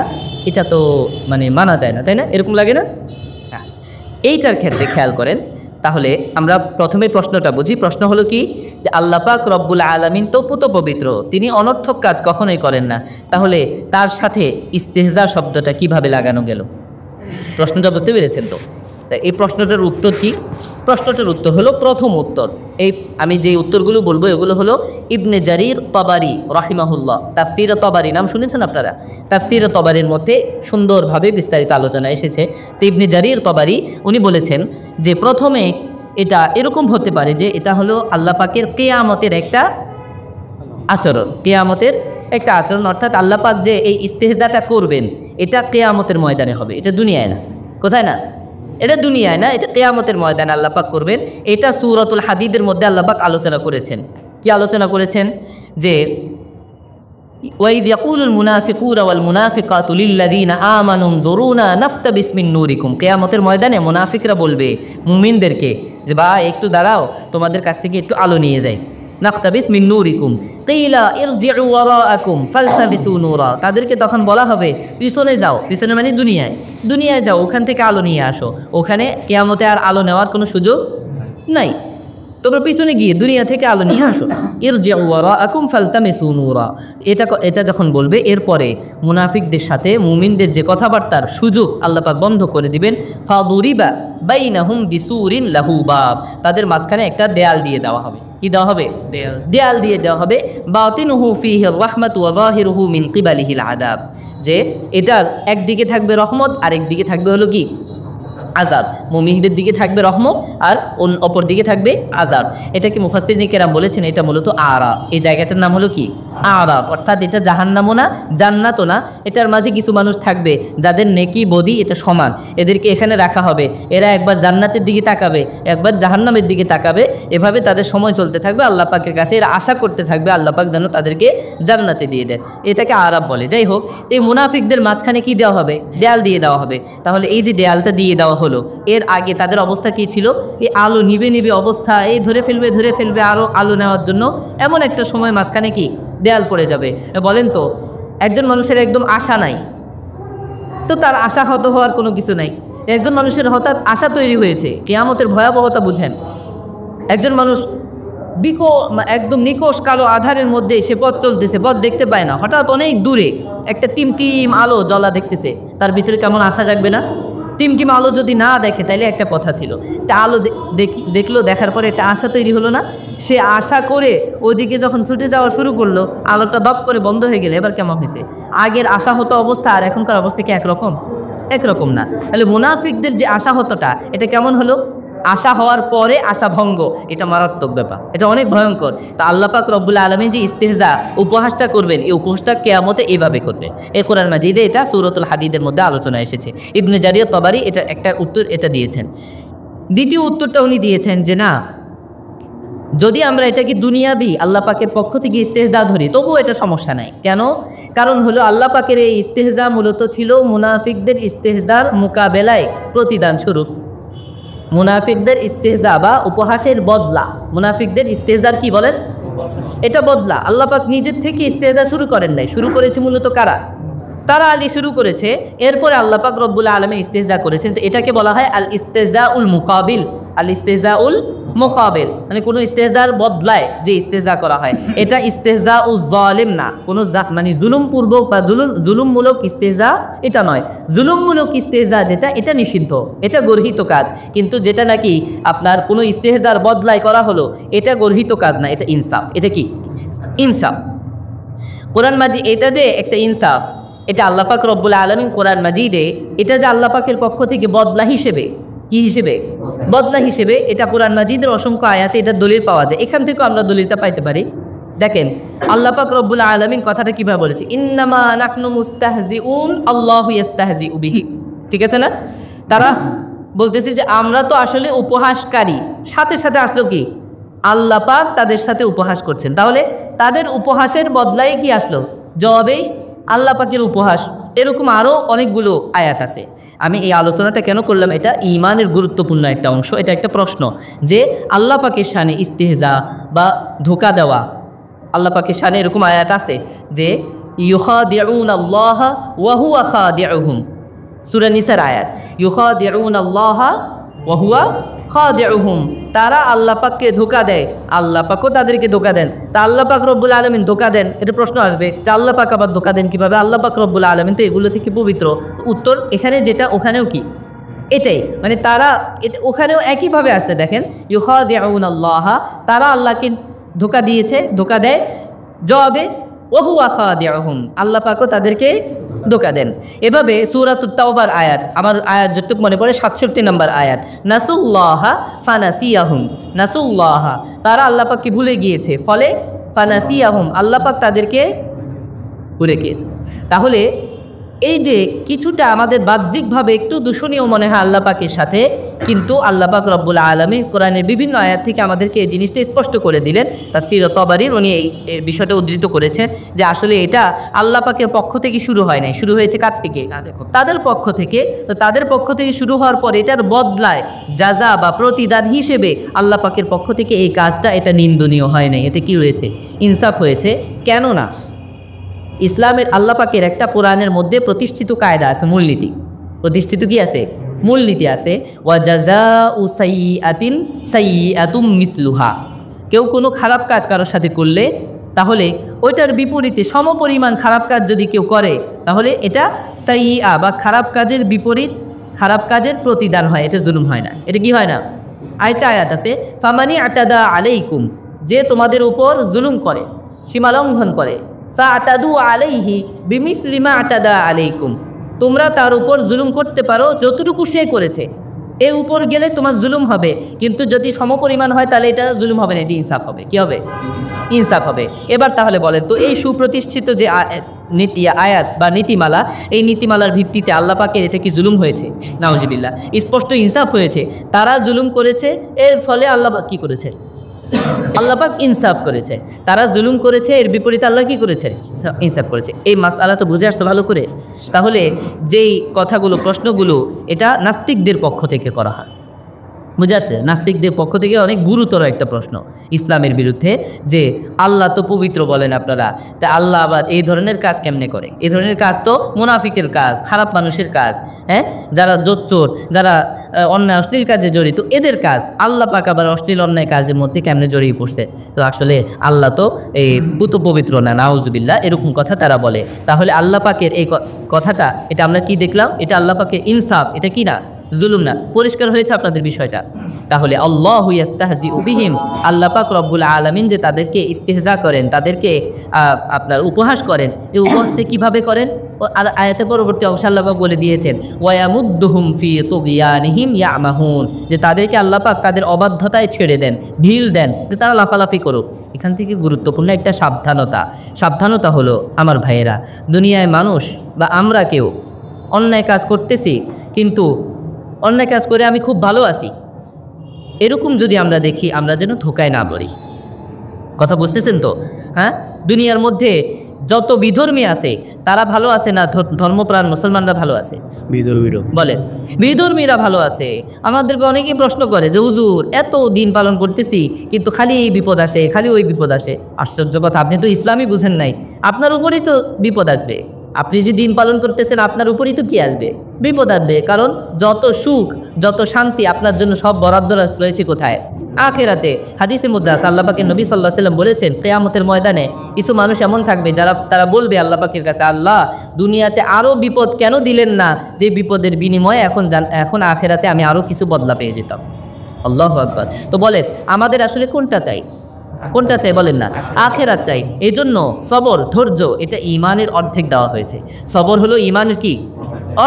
এটা তো মানে মানা যায় না, তাই না? এরকম লাগে না? এইটার ক্ষেত্রে খেয়াল করেন। তাহলে আমরা প্রথমে প্রশ্নটা বুঝি। প্রশ্ন হলো কি, যে আল্লাহ পাক রব্বুল আলামিন তো পুত পবিত্র, তিনি অনর্থক কাজ কখনোই করেন না, তাহলে তার সাথে ইস্তেহজা শব্দটা কিভাবে লাগানো গেল? প্রশ্নটা বুঝতে পেরেছেন তো? এই প্রশ্নটার উত্তর কি? প্রশ্নটার উত্তর হলো, প্রথম উত্তর, এই আমি যে উত্তরগুলো বলবো এগুলো হলো ইবনে জারির তবারি রাহিমাহুল্লাহ, তাফসীরে তবারি নাম শুনেছেন আপনারা? তাফসীরে তবারির মধ্যে সুন্দরভাবে বিস্তারিত আলোচনা এসেছে। তো ইবনে জারির তবারি উনি বলেছেন যে প্রথমে এটা এরকম হতে পারে যে এটা হলো আল্লাহ পাকের কিয়ামতের একটা আচরণ, কিয়ামতের একটা আচরণ, অর্থাৎ আল্লাহ পাক যে এই ইস্তেহজাটা করবেন এটা কিয়ামতের ময়দানে হবে, এটা দুনিয়ায় না। কোথায় না? এটা দুনিয়ায় না, এটা কিয়ামতের ময়দানে আল্লাহ পাক করবেন। এটা সূরাতুল হাদিদের মধ্যে আল্লাহ পাক আলোচনা করেছেন। কি আলোচনা করেছেন? যে ওয়াইদ ইয়াকুলুল মুনাফিকুনা ওয়াল মুনাফিকাতু লিল্লাযীনা আমানু যুরুনা নাফতাবিস মিন নূরিকুম। কিয়ামতের ময়দানে মুনাফিকরা বলবে মুমিনদেরকে যে ভাই একটু দাঁড়াও, তোমাদের কাছ থেকে একটু আলো নিয়ে যাই। নাফতাবিস মিন নূরিকুম কিলা ইরজিউ ওয়ারাআকুম ফালসাবিসু নূরা। তাদেরকে তখন বলা হবে পিছনে যাও, পিছনে মানে দুনিয়ায় যাও, ওখান থেকে আলো নিয়ে আসো। ওখানে কিয়ামতে আর আলো নেওয়ার কোনো সুযোগ নাই, তোমরা পিছনে গিয়ে দুনিয়া থেকে আলো নিয়ে আসো। ইরজিউ ওয়ারাআকুম ফালতামিসু নূরা, এটা যখন বলবে, এরপরে মুনাফিকদের সাথে মুমিনদের যে কথাবার্তার সুযোগ আল্লাহ পাক বন্ধ করে দিবেন। ফাদুরিবা বাইনাহুম বিসুরিন লাহু বাব, তাদের মাঝখানে একটা দেয়াল দিয়ে দেওয়া হবে। কি দেওয়া হবে? দেয়াল দিয়ে দেওয়া হবে। বাতিনুহু ফীহি রাহমাতু ওয়া যাহিরুহু মিন কিবালিহিল আযাব, যে এটার একদিকে থাকবে রহমত, আরেক দিকে থাকবে হলো কি? আযাব। মুমিনদের দিকে থাকবে রহমত আর অপর দিকে থাকবে আযাব। এটাকে মুফাসসিরিন কেরাম বলেছেন এটা মূলত আরা, এই জায়গাটার নাম হলো কি? আরাব, অর্থাৎ এটা জাহান্নামও না জান্নাতও না, এটার মাঝে কিছু মানুষ থাকবে যাদের নেকি বদি এটা সমান, এদেরকে এখানে রাখা হবে, এরা একবার জান্নাতের দিকে তাকাবে একবার জাহান্নামের দিকে তাকাবে, এভাবে তাদের সময় চলতে থাকবে আল্লাহ পাকের কাছে, এরা আশা করতে থাকবে আল্লাহ পাক যেন তাদেরকে জান্নাতে দিয়ে দেন, এটাকে আরাব বলে। যাই হোক, এই মুনাফিকদের মাঝখানে কি দেওয়া হবে? দেয়াল দিয়ে দেওয়া হবে। তাহলে এই যে দেয়ালটা দিয়ে দেওয়া হলো, এর আগে তাদের অবস্থা কী ছিল? এই আলো নিবে নিবে অবস্থা, এই ধরে ফেলবে আরও আলো নেওয়ার জন্য, এমন একটা সময় মাঝখানে কি দেয়াল পড়ে যাবে। বলেন তো, একজন মানুষের একদম আশা নাই, তো তার আশাহত হওয়ার কোনো কিছু নাই। একজন মানুষের হঠাৎ আশা তৈরি হয়েছে, কিয়ামতের ভয়াবহতা বুঝেন। একজন মানুষ একদম নিকোষ কালো আধারের মধ্যে সে পথ চলতেছে, পথ দেখতে পায় না, হঠাৎ অনেক দূরে একটা টিমটিম আলো জ্বলা দেখতেছে, তার ভিতরে কেমন আশা জাগবে না? টিমটিম আলো যদি না দেখে তাহলে একটা কথা ছিল, তা আলো দেখলো, দেখার পরে একটা আশা তৈরি হলো না? সে আশা করে ওইদিকে যখন ছুটে যাওয়া শুরু করলো, আলোটা দপ করে বন্ধ হয়ে গেলে এবার কেমন হয়েছে? আগের আশাহত অবস্থা আর এখনকার অবস্থা কি একরকম? একরকম না। তাহলে মুনাফিকদের যে আশাহতটা, এটা কেমন হলো? আশা হওয়ার পরে আশা ভঙ্গ, এটা মারাত্মক ব্যাপার, এটা অনেক ভয়ঙ্কর। তা আল্লাহ পাক রব্বুল আলামিন যে ইস্তেহজা উপহাসটা করবেন, এই উপহাসটা কিয়ামতে এইভাবে করবে। এই কোরআন মাজিদে এটা সূরাতুল হাদিদের মধ্যে আলোচনা এসেছে। ইবনে জারির তাবারি এটা একটা উত্তর এটা দিয়েছেন। দ্বিতীয় উত্তরটা উনি দিয়েছেন যে না, যদি আমরা এটাকে দুনিয়াবি আল্লাহ পাকের পক্ষ থেকে ইস্তেহজা ধরি তবুও এটা সমস্যা নাই। কেন? কারণ হলো আল্লাহ পাকের এই ইস্তেহজা মূলত ছিল মুনাফিকদের ইস্তেহজার মোকাবেলায় প্রতিদান স্বরূপ। মুনাফিকদের ইস্তেহজা বা উপহাসের বদলা, মুনাফিকদের ইস্তেহজার কি বলেন? এটা বদলা। আল্লাহ পাক নিজের থেকে ইস্তেহজা শুরু করেন নাই, শুরু করেছে মূলত কারা? তারা আলী শুরু করেছে, এরপরে আল্লাহ পাক রব্বুল আলামিন ইস্তেহজা করেছেন। তো এটাকে বলা হয় আল ইস্তেহজাউল মুকাবিল, আল ইস্তেহজাউল মুকাবিল, মানে কোনো ইস্তেহজার বদলায় যে ইস্তেহজা করা হয়, এটা ইস্তেহজাউল জালিম না, কোনো মানে জুলুমপূর্বক বা জুলুমমূলক ইস্তেহজা এটা নয়। জুলুমমূলক ইস্তেহজা যেটা, এটা নিষিদ্ধ, এটা গর্হিত কাজ। কিন্তু যেটা নাকি আপনার কোনো ইস্তেহজার বদলায় করা হলো, এটা গর্হিত কাজ না, এটা ইনসাফ। এটা কি ইনসাফ? কোরআন মাজিদ এটা যে একটা ইনসাফ, এটা আল্লাহ পাক রব্বুল আলামিন কোরআন মাজিদে এটা যে আল্লাহ পাকের পক্ষ থেকে বদলা হিসেবে, কি হিসেবে? বদলা হিসেবে, এটা কোরআন মাজিদের অসংখ্য আয়াতে এটা দলিল পাওয়া যায়। এখান থেকেও আমরা দলিলটা পাইতে পারি। দেখেন আল্লাহ পাক রব্বুল আলামিন কথাটা কিভাবে বলেছে, ইন্নামা নাহনু মুস্তাহজিউন আল্লাহু ইস্তাহজিউ বিহি। ঠিক আছে না? তারা বলতেছে যে আমরা তো আসলে উপহাসকারী, সাথে সাথে আসলো কি আল্লাহ পাক তাদের সাথে উপহাস করছেন। তাহলে তাদের উপহাসের বদলায় কি আসলো? জবাবেই আল্লাহ পাকের উপহাস। এরকম আরও অনেকগুলো আয়াত আছে। আমি এই আলোচনাটা কেন করলাম? এটা ঈমানের গুরুত্বপূর্ণ একটা অংশ, এটা একটা প্রশ্ন যে আল্লাহ পাকের শানে ইস্তেহজা বা ধোঁকা দেওয়া, আল্লাহ পাকের শানে এরকম আয়াত আছে যে ইউখাদিউনাল্লাহা ওয়া হুয়া খাদিউহুম, সূরা নিসার আয়াত, ইউখাদিউনাল্লাহা ওয়া হুয়া খাদিউহুম, তারা আল্লাহ পাককে ধোঁকা দেয়, আল্লাহ পাকও তাদেরকে ধোঁকা দেন। তা আল্লাহ পাক রব্বুল আলামিন ধোঁকা দেন, এটা প্রশ্ন আসবে যে আল্লাহ পাক আবার ধোঁকা দেন কীভাবে? আল্লাহ পাক রব্বুল আলামিন তো এগুলো থেকে পবিত্র। উত্তর এখানে যেটা ওখানেও কি এটাই, মানে তারা ওখানেও একইভাবে আসছে। দেখেন ইউখাদিউনাল্লাহা, তারা আল্লাহকে ধোঁকা দিয়েছে, ধোঁকা দেয়। জবাবে ওয়া হুয়া খাদিউহুম, আল্লাহ পাকও তাদেরকে ধোঁকা দেন। এভাবে সূরাতুত তাওবার আয়াত, আমার আয়াত যতটুকু মনে পড়ে 67 নম্বর আয়াত, নাসুল্লাহা ফানাসিয়াহুম, নাসুল্লাহা, তারা আল্লাহ পাককে ভুলে গিয়েছে, ফলে ফানাসিয়াহুম, আল্লাহ পাক তাদেরকে ভুলে গিয়েছে। তাহলে এই যে কিছুটা আমাদের বাহ্যিকভাবে একটু দূষণীয় মনে হয় আল্লাহ পাকের সাথে, কিন্তু আল্লাহ পাক রব্বুল আলামিন কোরআনের বিভিন্ন আয়াত থেকে আমাদেরকে এই জিনিসটা স্পষ্ট করে দিলেন। তাফসীর তাবারীর উনি এই বিষয়টা উদ্ধৃত করেছেন যে আসলে এটা আল্লাহ পাকের পক্ষ থেকে শুরু হয় নাই, শুরু হয়েছে কার থেকে? দেখো তাদের পক্ষ থেকে। তো তাদের পক্ষ থেকে শুরু হওয়ার পর এটার বদলায় জাযা বা প্রতিদান হিসেবে আল্লাহ পাকের পক্ষ থেকে এই কাজটা, এটা নিন্দনীয় হয় নাই, এটা কি রয়েছে? ইনসাফ হয়েছে। কেননা ইসলামের আল্লাহ পাকের একটা কোরআনের মধ্যে প্রতিষ্ঠিত কায়দা আছে, মূলনীতি। প্রতিষ্ঠিত কি আছে? মূলনীতি আছে। ওয়া জাযাউ সাইয়্যাতিন সাইয়্যাতুম মিসলুহা, কেউ কোনো খারাপ কাজ কারোর সাথে করলে তাহলে ওইটার বিপরীতে সমপরিমাণ খারাপ কাজ যদি কেউ করে, তাহলে এটা সাইয়্যা বা খারাপ কাজের বিপরীত, খারাপ কাজের প্রতিদান হয়, এটা জুলুম হয় না। এটা কি হয় না? আরেকটা আয়াত আছে, ফামানি আতাদা আলাইকুম, যে তোমাদের উপর জুলুম করে, সীমালঙ্ঘন করে, ফাআতাদু আলাইহি বিমিসলি মা আতাদা আলাইকুম, তোমরা তার উপর জুলুম করতে পারো যতটুকু সে করেছে। এর উপর গেলে তোমার জুলুম হবে, কিন্তু যদি সমপরিমাণ হয় তাহলে এটা জুলুম হবে না, এটি ইনসাফ হবে। কি হবে? ইনসাফ হবে। এবার তাহলে বলেন তো, এই সুপ্রতিষ্ঠিত যে নীতি আয়াত বা নীতিমালা, এই নীতিমালার ভিত্তিতে আল্লাহ পাকের এটা কি জুলুম হয়েছে? নাউজুবিল্লাহ। স্পষ্ট ইনসাফ হয়েছে। তারা জুলুম করেছে, এর ফলে আল্লাহ পাক কি করেছে? আল্লাহ পাক ইনসাফ করেছে। তারা জুলুম করেছে, এর বিপরীতে আল্লাহ কি করেছে? ইনসাফ করেছে। এই মাসআলা তো বুঝে আসছে ভালো করে। তাহলে যেই কথাগুলো, প্রশ্নগুলো, এটা নাস্তিকদের পক্ষ থেকে করা হয়, বুঝে আসছে? নাস্তিকদের পক্ষ থেকে অনেক গুরুতর একটা প্রশ্ন ইসলামের বিরুদ্ধে, যে আল্লাহ তো পবিত্র বলেন আপনারা, তা আল্লাহ আবার এই ধরনের কাজ কেমনে করে? এই ধরনের কাজ তো মুনাফিকের কাজ, খারাপ মানুষের কাজ, হ্যাঁ, যারা জোচ্চোর, যারা অন্যায় অশ্লীল কাজে জড়িত, এদের কাজ। আল্লাহ পাক আবার অশ্লীল অন্যায় কাজের মধ্যে কেমনে জড়িয়ে পড়ছে? তো আসলে আল্লাহ তো এই পুত পবিত্র না, নাউজুবিল্লাহ, এরকম কথা তারা বলে। তাহলে আল্লাহ পাকের এই কথাটা, এটা আমরা কি দেখলাম? এটা আল্লাহ পাকের ইনসাফ, এটা কি না? জুলুম না। পরিষ্কার হয়েছে আপনাদের বিষয়টা? তাহলে আল্লাহু ইস্তাহজিউ বিহিম, আল্লাহ পাক রব্বুল আলামিন যে তাদেরকে ইস্তেহজা করেন, তাদেরকে আপনার উপহাস করেন, এই উপহাসটা কিভাবে করেন? আয়াতে পরবর্তী অংশে আল্লাহ পাক বলে দিয়েছেন, ওয়ায়ামুদ্দুহুম ফি তুগয়ানিহিম ইয়ামাহুন, যে তাদেরকে আল্লাহ পাক তাদের অবাধ্যতায় ছেড়ে দেন, ঢিল দেন, যে তারা লাফালাফি করুক। এখান থেকে গুরুত্বপূর্ণ একটা সাবধানতা হলো, আমার ভাইয়েরা, দুনিয়ায় মানুষ বা আমরা কেউ অন্যায় কাজ করতেছি, কিন্তু অন্যায় কাজ করে আমি খুব ভালো আছি, এরকম যদি আমরা দেখি, আমরা যেন ধোকায় না পড়ি। কথা বুঝতেছেন তো? হ্যাঁ, দুনিয়ার মধ্যে যত বিধর্মী আছে তারা ভালো আছে না ধর্মপ্রাণ মুসলমানরা ভালো আছে? বলেন, বিধর্মীরা ভালো আছে। আমাদেরকে অনেকেই প্রশ্ন করে যে হুজুর, এত দিন পালন করতেছি কিন্তু খালি এই বিপদ আসে, খালি ওই বিপদ আসে। আশ্চর্য কথা, আপনি তো ইসলামই বুঝেন নাই। আপনার উপরেই তো বিপদ আসবে। আপনি যে দিন পালন করতেছেন, আপনার উপরেই তো কি আসবে? বিপদ আসবে। কারণ যত সুখ, যত শান্তি আপনার জন্য সব বরাদ্দ রয়েছে কোথায়? আখিরাতে। হাদিসের মধ্যে আছে, আল্লাহ পাকের নবী সাল্লাল্লাহু আলাইহি ওয়াসাল্লাম বলেছেন, কিয়ামতের ময়দানে কিছু মানুষ এমন থাকবে তারা বলবে আল্লাহ পাকের কাছে, আল্লাহ, দুনিয়াতে আরও বিপদ কেন দিলেন না, যে বিপদের বিনিময়ে এখন আখিরাতে আমি আরও কিছু বদলা পেয়ে যেতাম। আল্লাহু আকবার। তো বলেন, আমাদের আসলে কোনটা চাই? কোনটা চাই বলেন না? আখিরাত চাই। এই জন্য সবর, ধৈর্য, এটা ঈমানের অর্ধেক দেওয়া হয়েছে। সবর হলো ঈমানের কি?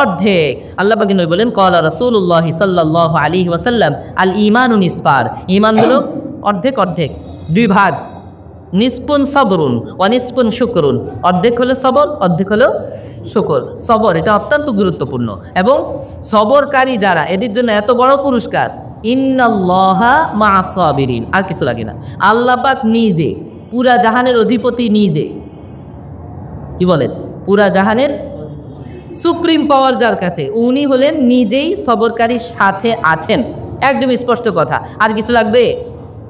অর্ধেক। আল্লাহ পাক নবী বলেন, ক্বালা রাসূলুল্লাহ সাল্লাল্লাহু আলাইহি ওয়াসাল্লাম, আল ঈমানু নিসফার, ঈমান হলো অর্ধেক, দুই ভাগ। নিসফুন সাবরুন ওয়া নিসফুন শুকরুন, অর্ধেক হলো সবর, অর্ধেক হলো শুকর। সবর এটা অত্যন্ত গুরুত্বপূর্ণ, এবং সবরকারী যারা, এদের জন্য এত বড় পুরস্কার, ইন্নাল্লাহা মা'আস সাবিরিন। আর কিছু লাগে না। আল্লাহ পাক নিজে, পুরা জাহানের অধিপতি নিজে, কি বলেন, পুরা জাহানের সুপ্রিম পাওয়ার যার কাছে, উনি হলেন নিজেই সবরকারীর সাথে আছেন। একদম স্পষ্ট কথা। আর কিছু লাগবে?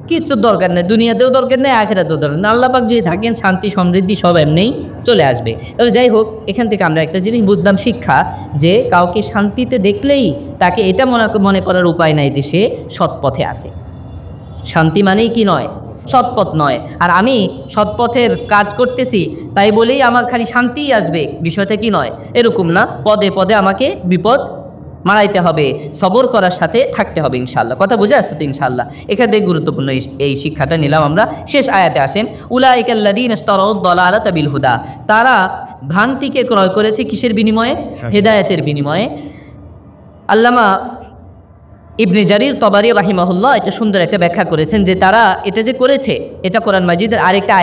কিচ্ছু দরকার নেই, দুনিয়াতেও দরকার নেই, আখিরাতেও দরকার নেই। আল্লাহ পাক যদি থাকেন, শান্তি সমৃদ্ধি সব এমনিই চলে আসবে। তবে যাই হোক, এখান থেকে আমরা একটা জিনিস বুঝলাম, শিক্ষা, যে কাউকে শান্তিতে দেখলেই তাকে এটা মনে করার উপায় নাই যে সে সৎপথে আছে। শান্তি মানেই কি নয়? সৎপথ নয়। আর আমি সৎপথের কাজ করতেছি তাই বলেই আমার খালি শান্তিই আসবে, বিষয়টা কি নয়, এরকম না। পদে পদে আমাকে বিপদ মারাইতে হবে, সবর করার সাথে থাকতে হবে ইনশাআল্লাহ। কথা বুঝে আসছে তো ইনশাআল্লাহ? এখান থেকে গুরুত্বপূর্ণ এই শিক্ষাটা নিলাম আমরা। শেষ আয়াতে আসেন, উলাইকাল্লাযীনা ইশতারাউদ দালালাতা বিল হুদা, তারা ভ্রান্তিকে ক্রয় করেছে কিসের বিনিময়ে? হেদায়েতের বিনিময়ে। আল্লামা ইবনে জারির তবারি রাহিমাহুল্লাহ এটা সুন্দর একটা ব্যাখ্যা করেছেন, যে তারা এটা যে করেছে, এটা কোরআন মাজিদের আরেকটা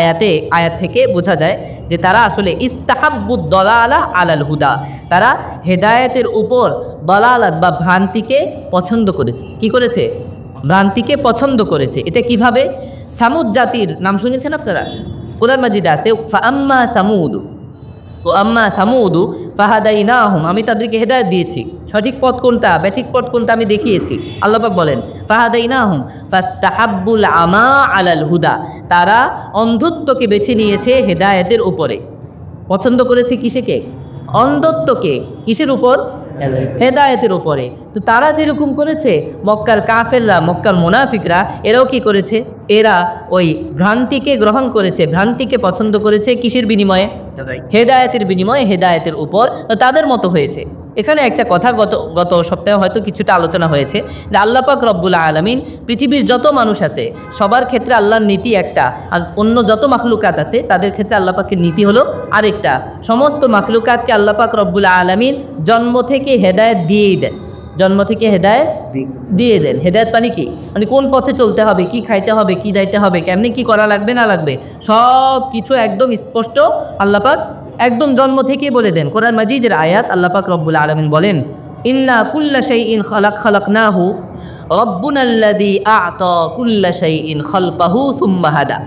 আয়াত থেকে বোঝা যায় যে তারা আসলে ইস্তাহাব্বুদ দালালা আলাল হুদা, তারা হেদায়েতের উপর দালালাত বা ভ্রান্তিকে পছন্দ করেছে। কি করেছে? ভ্রান্তিকে পছন্দ করেছে। এটা কিভাবে? সামুদ জাতির নাম শুনেছেন আপনারা? কোরআন মাজিদে আছে, ফাআম্মা সামুদ, তো আম্মা সামুদু ফাহাদাইনাহুম, আমি তাদেরকে হেদায়েত দিয়েছি, সঠিক পথ কোনটা, ব্যাঠিক পথ কোনটা আমি দেখিয়েছি। আল্লাহ পাক বলেন, ফাহাদাইনাহুম ফাস্তাহাব্বুল আমা আলাল হুদা, তারা অন্ধত্বকে বেছে নিয়েছে হেদায়েতের উপরে। পছন্দ করেছে কিসেকে? অন্ধত্বকে। কিসের উপর? হেদায়েতের উপরে। তো তারা যেরকম করেছে, মক্কার কাফেররা, মক্কার মুনাফিকরা, এরাও কি করেছে? এরা ওই ভ্রান্তিকে গ্রহণ করেছে, ভ্রান্তিকে পছন্দ করেছে কিসের বিনিময়ে? হেদায়েতের বিনিময়ে, হেদায়েতের উপর তাদের মতো হয়েছে। এখানে একটা কথা গত সপ্তাহে হয়তো কিছুটা আলোচনা হয়েছে, যে আল্লাহ পাক রব্বুল আলামিন পৃথিবীর যত মানুষ আছে সবার ক্ষেত্রে আল্লাহর নীতি একটা, আর অন্য যত মাখলুকাত আছে তাদের ক্ষেত্রে আল্লাহ পাকের নীতি হলো আরেকটা। সমস্ত মাখলুকাতকে আল্লাহ পাক রব্বুল আলামিন জন্ম থেকে হেদায়েত দিয়েই দেন। জন্ম থেকে হেদায়েত দিয়ে দেন। হেদায়েত মানে কি? মানে কোন পথে চলতে হবে, কি খাইতে হবে, কি দাইতে হবে, কেমনি কি করা লাগবে না লাগবে, সব কিছু একদম স্পষ্ট আল্লাহ পাক একদম জন্ম থেকেই বলে দেন। কোরআন মাজিদের আয়াত, আল্লাহ পাক রব্বুল আলামিন বলেন, ইন্না কুল্লা শাইইন খালাকনাহু রব্বুনাল্লাযী আ'তা কুল্লা শাইইন খালকাহু সুম্মা হাদা।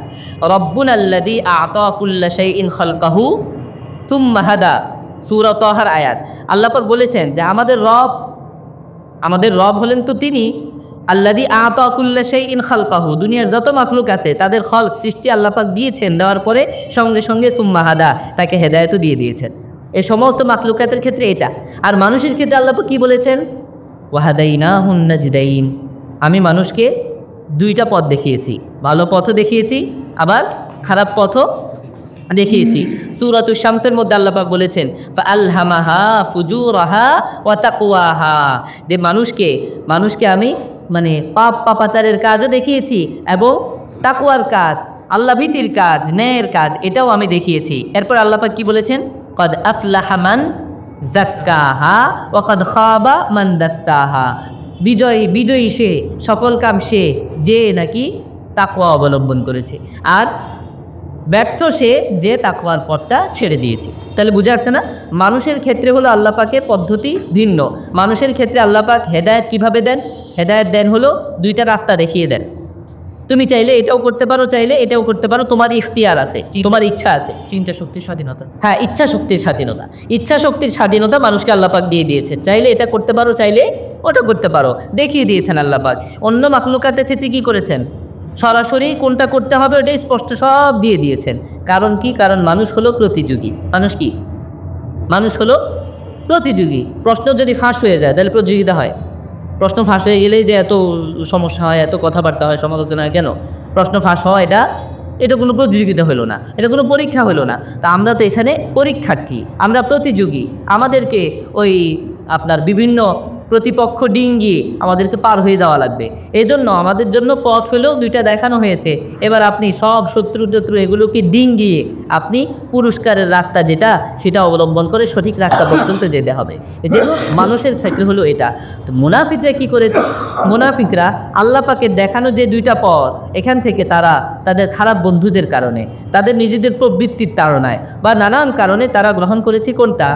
রব্বুনাল্লাযী আ'তা কুল্লা শাইইন খালকাহু সুম্মা হাদা, সূরা তাহার আয়াত। আল্লাহ পাক বলেছেন যে আমাদের রব হলেন তো তিনি, আল্লাযী আ'তা কুল্লা শাইইন খালকাহু, দুনিয়ার যত মাখলুক আছে তাদের খলক সৃষ্টি আল্লাহ পাক দিয়েছেন, দেওয়ার পরে সঙ্গে সঙ্গে সুম্মা হাদা, তাকে হেদায়েতও দিয়ে দিয়েছেন। এই সমস্ত মাখলুকাতের ক্ষেত্রে এটা। আর মানুষের ক্ষেত্রে আল্লাহ পাক কি বলেছেন? ওয়াহাদাইনাহুন নাজদাইন, আমি মানুষকে দুইটা পথ দেখিয়েছি, ভালো পথও দেখিয়েছি আবার খারাপ পথও দেখিয়েছি। সূরাতুশ শামসের মধ্যে আল্লাহ পাক বলেছেন, ফাআলহামাহা ফুজুরাহা ওয়া তাকওয়াহা, যে মানুষকে আমি মানে পাপাচারের কাজও দেখিয়েছি এবং তাকওয়ার কাজ, আল্লাহ ভীতির কাজ, ন্যায়ের কাজ, এটাও আমি দেখিয়েছি। এরপর আল্লাহ পাক কি বলেছেন? কদ আফলাহা মান যাক্কাহা ওয়া কদ খাবা মান দাস্তাহা, বিজয়ী সে, সফলকাম সে যে নাকি তাকওয়া অবলম্বন করেছে, আর ব্যর্থ সে যে তাকওয়ার পথটা ছেড়ে দিয়েছে। তাহলে বুঝে আসছে না? মানুষের ক্ষেত্রে হলো আল্লাহ পাকের পদ্ধতি ভিন্ন। মানুষের ক্ষেত্রে আল্লাহ পাক হেদায়েত কীভাবে দেন? হেদায়েত দেন হলো দুইটা রাস্তা দেখিয়ে দেন। তুমি চাইলে এটাও করতে পারো, চাইলে এটাও করতে পারো, তোমার ইখতিয়ার আছে, তোমার ইচ্ছা আছে। চিন্তা শক্তির স্বাধীনতা, হ্যাঁ, ইচ্ছা শক্তির স্বাধীনতা, ইচ্ছা শক্তির স্বাধীনতা মানুষকে আল্লাহ পাক দিয়ে দিয়েছে। চাইলে এটা করতে পারো, চাইলে ওটা করতে পারো, দেখিয়ে দিয়েছেন আল্লাহ পাক। অন্য মাখলুকাতের ক্ষেত্রে কী করেছেন? সরাসরি কোনটা করতে হবে ওটাই স্পষ্ট সব দিয়ে দিয়েছেন। কারণ কি? কারণ মানুষ হলো প্রতিযোগী। মানুষ হলো প্রতিযোগী। প্রশ্ন যদি ফাঁস হয়ে যায় তাহলে প্রতিযোগিতা হয়। প্রশ্ন ফাঁস হয়ে গেলেই যে এত সমস্যা হয়, এত কথাবার্তা হয়, সমালোচনা হয় কেন? প্রশ্ন ফাঁস হওয়া এটা কোনো প্রতিযোগিতা হলো না, এটা কোনো পরীক্ষা হলো না। তা আমরা তো এখানে পরীক্ষার্থী, আমরা প্রতিযোগী। আমাদেরকে ওই আপনার বিভিন্ন প্রতিপক্ষ ডিঙ্গিয়ে আমাদেরকে পার হয়ে যাওয়া লাগবে। এই জন্য আমাদের জন্য পথ হলেও দুইটা দেখানো হয়েছে। এবার আপনি সব শত্রু এগুলোকে ডিঙ্গিয়ে আপনি পুরস্কারের রাস্তা যেটা সেটা অবলম্বন করে সঠিক রাস্তা পর্যন্ত যেতে হবে। যেহেতু মানুষের ক্ষেত্রে হলো এটা। তো মুনাফিকরা কী করে? মুনাফিকরা আল্লাহ পাকের দেখানো যে দুইটা পথ, এখান থেকে তারা তাদের খারাপ বন্ধুদের কারণে, তাদের নিজেদের প্রবৃত্তির তাড়নায় বা নানান কারণে তারা গ্রহণ করেছে কোনটা?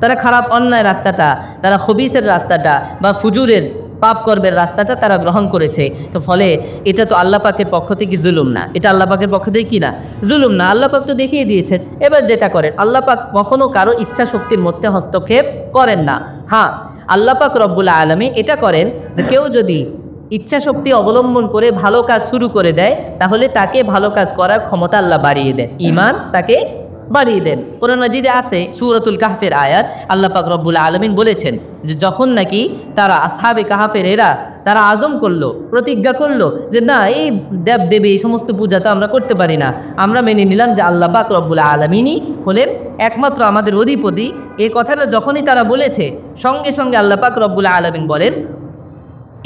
তারা খারাপ অন্যায় রাস্তাটা, তারা খবিসের রাস্তাটা বা ফুজুরের পাপ কর্মের রাস্তাটা তারা গ্রহণ করেছে। তো ফলে এটা তো আল্লাহ পাকের পক্ষ থেকে জুলুম না, এটা আল্লাহ পাকের পক্ষ থেকে কি না? জুলুম না। আল্লাহ পাক তো দেখিয়ে দিয়েছেন। এবার যেটা করেন, আল্লাহ পাক কখনও কারো ইচ্ছা শক্তির মধ্যে হস্তক্ষেপ করেন না। হ্যাঁ, আল্লাহ পাক রব্বুল আলামিন এটা করেন যে কেউ যদি ইচ্ছা শক্তি অবলম্বন করে ভালো কাজ শুরু করে দেয় তাহলে তাকে ভালো কাজ করার ক্ষমতা আল্লাহ বাড়িয়ে দেন, ঈমান তাকে বাড়িয়ে দেন। কোরআন মাজিদে আছে সূরাতুল কাহফের আয়াত, আল্লাহ পাক রব্বুল আলামিন বলেছেন যে যখন নাকি তারা আসহাবে কাহফের তারা আজম করলো, প্রতিজ্ঞা করলো যে না, এই দেবী এই সমস্ত পূজা তো আমরা করতে পারি না, আমরা মেনে নিলাম যে আল্লাহ পাক রব্বুল আলামিনই হলেন একমাত্র আমাদের অধিপতি। এই কথাটা যখনই তারা বলেছে সঙ্গে সঙ্গে আল্লাহ পাক রব্বুল আলামিন বলেন,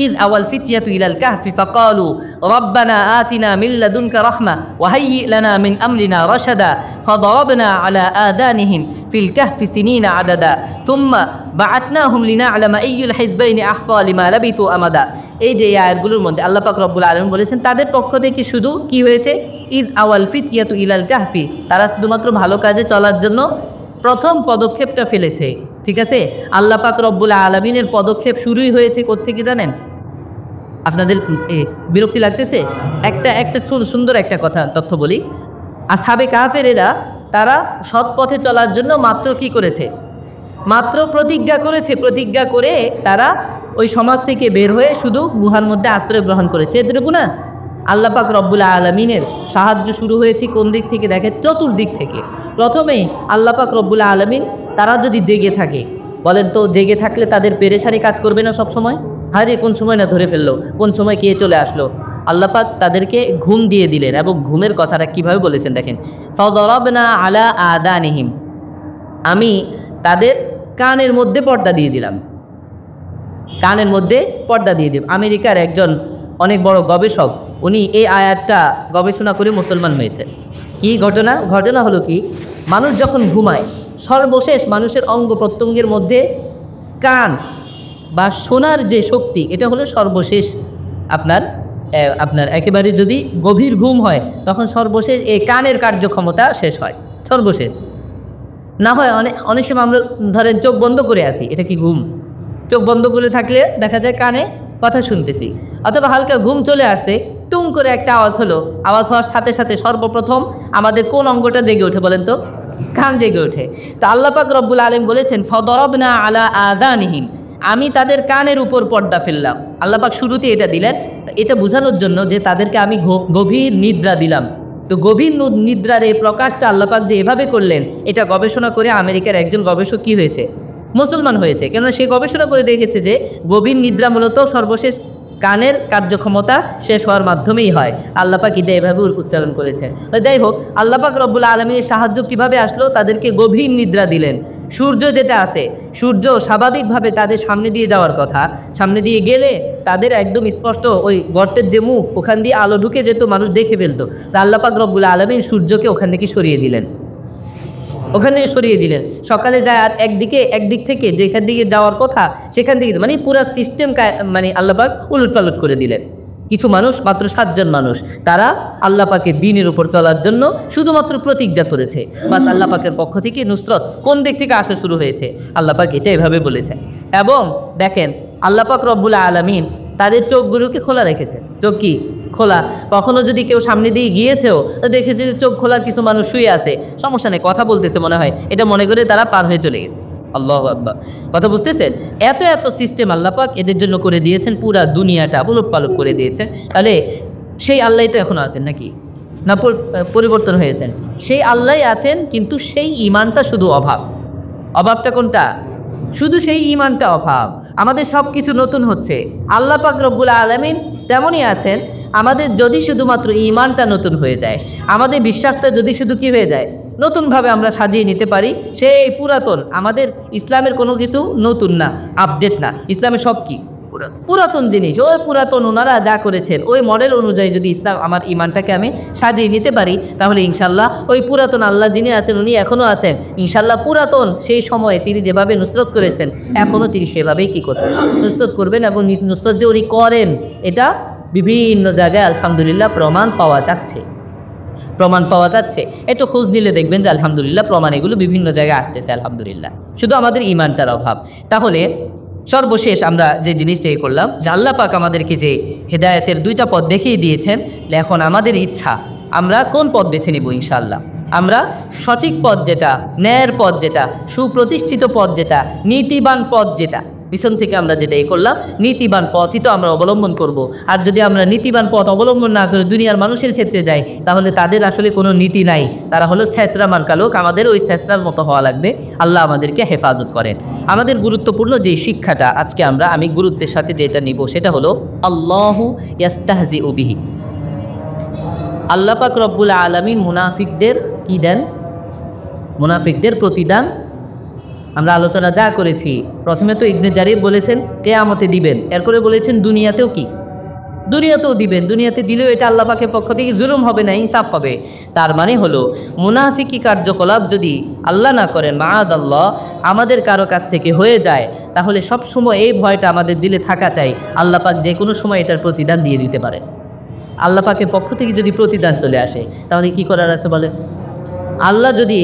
إذ أوى الفتية إلى الكهف فقالوا ربنا آتنا من لدنك رحمة وهيئ لنا من أمرنا رشدا فضربنا على آذانهم في الكهف سنين عددا ثم بعثناهم لنعلم أي الحزبين أحصى لما لبثوا أمدا। এই যে আয়াতগুলোর মধ্যে আল্লাহ পাক রব্বুল আলামিন বলেছেন তাদের পক্ষ থেকে শুধু কি হয়েছে? ইদ আওয়াল ফিতিয়াতু ইলাল কাহফি, তারা শুধুমাত্র ভালো কাজে চলার জন্য প্রথম পদক্ষেপটা ফেলেছে। ঠিক আছে, আল্লাহ পাক রব্বুল আলামিনের পদক্ষেপ শুরুই হয়েছে কোত্থেকে জানেন? আপনাদের বিরক্তি লাগতেছে? একটা সুন্দর একটা কথা তথ্য বলি। আসহাবে কাহফের তারা সৎ পথে চলার জন্য মাত্র কি করেছে? মাত্র প্রতিজ্ঞা করেছে। প্রতিজ্ঞা করে তারা ওই সমাজ থেকে বের হয়ে শুধু গুহার মধ্যে আশ্রয় গ্রহণ করেছে, এতটুকু না। আল্লাহ পাক রব্বুল আলামিনের সাহায্য শুরু হয়েছে কোন দিক থেকে? দেখে চতুর্দিক থেকে। প্রথমে আল্লাহ পাক রব্বুল আলামিন, তারা যদি জেগে থাকে, বলেন তো জেগে থাকলে তাদের পেরেশানি কাজ করবে না সব সময়? হারে কোন সময় না ধরে ফেললো, কোন সময় কে চলে আসলো। আল্লাহ পাক তাদেরকে ঘুম দিয়ে দিলেন এবং ঘুমের কথাটা কিভাবে বলেছেন দেখেন, ফাদরাবনা আলা আদানিহিম, আমি তাদের কানের মধ্যে পর্দা দিয়ে দিলাম। কানের মধ্যে পর্দা দিয়ে দিব। আমেরিকার একজন অনেক বড় গবেষক, উনি এই আয়াতটা গবেষণা করে মুসলমান হয়েছে। কি ঘটনা হলো কি, মানুষ যখন ঘুমায় সর্বশেষ মানুষের অঙ্গ প্রত্যঙ্গের মধ্যে কান বা শোনার যে শক্তি, এটা হলো সর্বশেষ আপনার আপনার একেবারে যদি গভীর ঘুম হয় তখন সর্বশেষ এই কানের কার্যক্ষমতা শেষ হয়, সর্বশেষ। না হয় অনেক সময় আমরা ধরেন চোখ বন্ধ করে আসি, এটা কি ঘুম? চোখ বন্ধ করে থাকলে দেখা যায় কানে কথা শুনতেছি, অথবা হালকা ঘুম চলে আসছে, টুং করে একটা আওয়াজ হলো, আওয়াজ হওয়ার সাথে সাথে সর্বপ্রথম আমাদের কোন অঙ্গটা জেগে ওঠে বলেন তো? কান জেগে ওঠে। তো আল্লাহ পাক রব্বুল আলামিন বলেছেন ফদরবনা আলা আযানিহিম, আমি তাদের কানের উপর পর্দা ফেললাম। আল্লাহ পাক শুরুতে এটা দিলেন, এটা বোঝানোর জন্য যে তাদেরকে আমি গভীর নিদ্রা দিলাম। তো গভীর নিদ্রার এই প্রকাশটা আল্লাহ পাক যে এভাবে করলেন, এটা গবেষণা করে আমেরিকার একজন গবেষক কী হয়েছে? মুসলমান হয়েছে। কেননা সে গবেষণা করে দেখেছে যে গভীর নিদ্রা মূলত সর্বশেষ কানের কার্যক্ষমতা শেষ হওয়ার মাধ্যমেই হয়। আল্লাহ পাক এটা এভাবে উচ্চারণ করেছেন। যাই হোক, আল্লাহ পাক রব্বুল আলামিনের সাহায্য কিভাবে আসলো? তাদেরকে গভীর নিদ্রা দিলেন। সূর্য যেটা আছে, সূর্য স্বাভাবিকভাবে তাদের সামনে দিয়ে যাওয়ার কথা, সামনে দিয়ে গেলে তাদের একদম স্পষ্ট ওই গর্তের যে মুখ, ওখান দিয়ে আলো ঢুকে যেত, মানুষ দেখে ফেলতো। আল্লাহ পাক রব্বুল আলামিন সূর্যকে ওখান থেকে সরিয়ে দিলেন, ওখানে সরিয়ে দিলেন। সকালে যায় আর একদিক থেকে যেখান দিকে যাওয়ার কথা সেখান থেকে, মানে পুরো সিস্টেম মানে আল্লাহ পাক উলট পালট করে দিলেন। কিছু মানুষ, মাত্র 7 জন মানুষ, তারা আল্লাহ পাকের দ্বীনের উপর চলার জন্য শুধুমাত্র প্রতিজ্ঞা করেছে। বাস আল্লাহ পাকের পক্ষ থেকে নুসরত কোন দিক থেকে আসা শুরু হয়েছে, আল্লাহ পাক এটা এভাবে বলেছেন। এবং দেখেন আল্লাহ পাক রব্বুল আলামিন তাদের চোখগুলোকে খোলা রেখেছেন। চোখ কি খোলা? কখনো যদি কেউ সামনে দিয়ে গিয়েছেও দেখেছে যে চোখ খোলা কিছু মানুষ শুয়ে আছে, সমস্যা নেই, কথা বলতেছে মনে হয়, এটা মনে করে তারা পার হয়ে চলে গেছে। আল্লাহু আকবার, কথা বুঝতেছেন? এত সিস্টেম আল্লাহ পাক এদের জন্য করে দিয়েছেন, পুরা দুনিয়াটা উলট পালট করে দিয়েছেন। তাহলে সেই আল্লাহই তো এখনও আছেন নাকি? না পরিবর্তন হয়েছেন? সেই আল্লাহই আছেন, কিন্তু সেই ঈমানটা শুধু অভাবটা কোনটা? শুধু সেই ঈমানটা অভাব। আমাদের সব কিছু নতুন হচ্ছে। আল্লাহ পাক রব্বুল আলামিন তেমনই আছেন, আমাদের যদি শুধুমাত্র ঈমানটা নতুন হয়ে যায়, আমাদের বিশ্বাসটা যদি শুধু কী হয়ে যায়, নতুনভাবে আমরা সাজিয়ে নিতে পারি, সেই পুরাতন। আমাদের ইসলামের কোনো কিছু নতুন না, আপডেট না, ইসলামের সব কি পুরাতন জিনিস। ওই পুরাতন ওনারা যা করেছেন ওই মডেল অনুযায়ী যদি ইসলাম আমার ঈমানটাকে আমি সাজিয়ে নিতে পারি, তাহলে ইনশাল্লাহ ওই পুরাতন আল্লাহ যিনি আছেন উনি এখনও আছেন। ইনশাল্লাহ পুরাতন সেই সময়ে তিনি যেভাবে নুসরত করেছেন, এখনও তিনি সেভাবেই কী করবেন, নুসরত করবেন। এবং নুসরত যে উনি করেন, এটা বিভিন্ন জায়গায় আলহামদুলিল্লাহ প্রমাণ পাওয়া যাচ্ছে। একটু খোঁজ নিলে দেখবেন যে আলহামদুলিল্লাহ প্রমাণ এগুলো বিভিন্ন জায়গায় আসতেছে আলহামদুলিল্লাহ। শুধু আমাদের ঈমানটার অভাব। তাহলে সর্বশেষ আমরা যে জিনিসটাই করলাম, যে আল্লাহ পাক আমাদেরকে যে হেদায়েতের 2টা পথ দেখিয়ে দিয়েছেন, এখন আমাদের ইচ্ছা আমরা কোন পথ বেছে নেব। ইনশাআল্লাহ আমরা সঠিক পথ যেটা, ন্যায়ের পথ যেটা, সুপ্রতিষ্ঠিত পথ যেটা, নীতিবান পথ যেটা, পিছন থেকে আমরা যেটাই করলাম নীতিবান পথই তো আমরা অবলম্বন করব। আর যদি আমরা নীতিবান পথ অবলম্বন না করে দুনিয়ার মানুষের ক্ষেত্রে যাই, তাহলে তাদের আসলে কোনো নীতি নাই, তারা হলো স্যাঁচরা মার্কা লোক। আমাদের ওই স্যাঁচরার মতো হওয়া লাগবে। আল্লাহ আমাদেরকে হেফাজত করেন। আমাদের গুরুত্বপূর্ণ যে শিক্ষাটা আজকে আমি গুরুত্বের সাথে যেটা নিব, সেটা হলো আল্লাহু ইয়াস্তাহজিউ বিহি। আল্লাহ পাক রব্বুল আলামিন মুনাফিকদের কি দেন? মুনাফিকদের প্রতিদান আমরা আলোচনা যা করেছি, প্রথমে তো ইবনে জারির বলেছেন কিয়ামতে দিবেন, এরপরে বলেছেন দুনিয়াতেও কি? দুনিয়াতেও দিবেন। দুনিয়াতে দিলেও এটা আল্লাহ পাকের পক্ষ থেকে জুলুম হবে না, ইনসাফ পাবে। তার মানে হলো মুনাফিকি কার্যকলাপ যদি আল্লাহ না করেন, মাআদাল্লাহ, আমাদের কারো কাছ থেকে হয়ে যায়, তাহলে সব সময় এই ভয়টা আমাদের দিলে থাকা চাই, আল্লাহ পাক যে কোনো সময় এটার প্রতিদান দিয়ে দিতে পারে। আল্লাহ পাকের পক্ষ থেকে যদি প্রতিদান চলে আসে, তাহলে কি করার আছে বলেন? আল্লাহ যদি,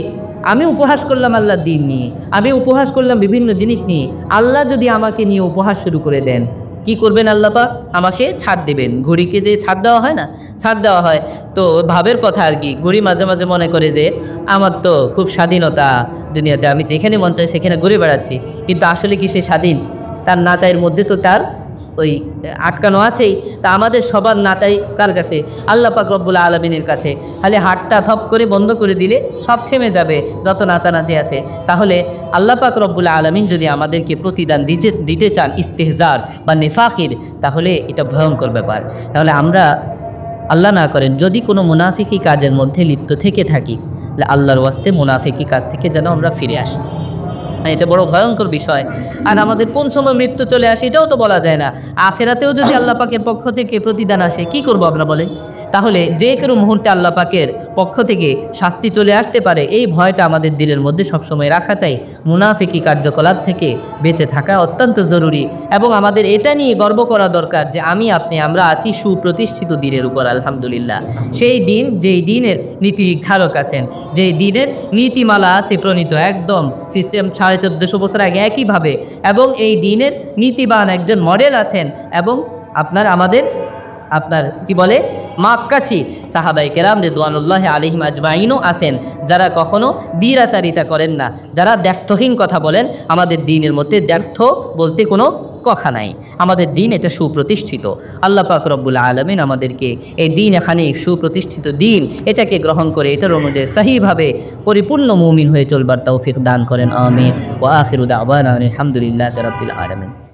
আমি উপহাস করলাম আল্লাহর দিন নিয়ে, আমি উপহাস করলাম বিভিন্ন জিনিস নিয়ে, আল্লাহ যদি আমাকে নিয়ে উপহাস শুরু করে দেন, কি করবেন আল্লাহ পাক? আমাকে ছাড় দেবেন। ঘড়িকে যে ছাড় দেওয়া হয় না, ছাড় দেওয়া হয়, তো ভাবের কথা আর কি। ঘড়ি মাঝে মাঝে মনে করে যে আমার তো খুব স্বাধীনতা দুনিয়াতে, আমি যেখানে মন চাই সেখানে ঘুরে বেড়াচ্ছি, কিন্তু আসলে কি সে স্বাধীন? তার নাতাইয়ের মধ্যে তো তার ওই আটকানো আছেই। তা আমাদের সবার নাতাই কার কাছে? আল্লাহ পাক রব্বুল আলামিনের কাছে। খালি হাতটা থপ করে বন্ধ করে দিলে সব থেমে যাবে, যত নাচানাচি আছে। তাহলে আল্লাহ পাক রব্বুল আলামিন যদি আমাদেরকে প্রতিদান দিতে চান ইস্তেহজার বা নিফাকির, তাহলে এটা ভয়ঙ্কর ব্যাপার। তাহলে আমরা আল্লাহ না করেন যদি কোনো মুনাফিকি কাজের মধ্যে লিপ্ত থেকে থাকি, আল্লাহর ওয়াস্তে মুনাফিকি কাজ থেকে যেন আমরা ফিরে আসি। এটা বড় ভয়ঙ্কর বিষয়। আর আমাদের কোন সময় মৃত্যু চলে আসে এটাও তো বলা যায় না। আখেরাতেও যদি আল্লাহ পাকের পক্ষ থেকে প্রতিদান আসে, কি করবো আমরা বলে? তাহলে যে কোনো মুহূর্তে আল্লাহ পাকের পক্ষ থেকে শাস্তি চলে আসতে পারে, এই ভয়টা আমাদের দিলের মধ্যে সবসময় রাখা চাই। মুনাফিকি কার্যকলাপ থেকে বেঁচে থাকা অত্যন্ত জরুরি এবং আমাদের এটা নিয়ে গর্ব করা দরকার যে আমরা আছি সুপ্রতিষ্ঠিত দিনের উপর, আলহামদুলিল্লাহ। সেই দিন যেই দিনের নীতি নির্ধারক আছেন, যেই দিনের নীতিমালা আছে প্রণীত একদম সিস্টেম 1450 বছর আগে একইভাবে, এবং এই দিনের নীতিবান একজন মডেল আছেন এবং আপনার কি বলে মাক্কাছি সাহাবায়ে কেরাম রিদওয়ানুল্লাহি আলাইহিম আজমাইনও আছেন, যারা কখনো দ্বিরাচারিতা করেন না, যারা দ্ব্যর্থহীন কথা বলেন। আমাদের দ্বীনের মধ্যে দ্ব্যর্থ বলতে কোনো কথা নাই, আমাদের দ্বীন এটা সুপ্রতিষ্ঠিত। আল্লাহ পাক রব্বুল আলামিন আমাদেরকে এই দ্বীন এখানে সুপ্রতিষ্ঠিত দ্বীন এটাকে গ্রহণ করে এটার অনুযায়ী সহিভাবে পরিপূর্ণ মুমিন হয়ে চলবার তৌফিক দান করেন। আমিন। ওয়া আখিরু দাওয়ানা আলহামদুলিল্লাহি রাব্বিল আলামিন।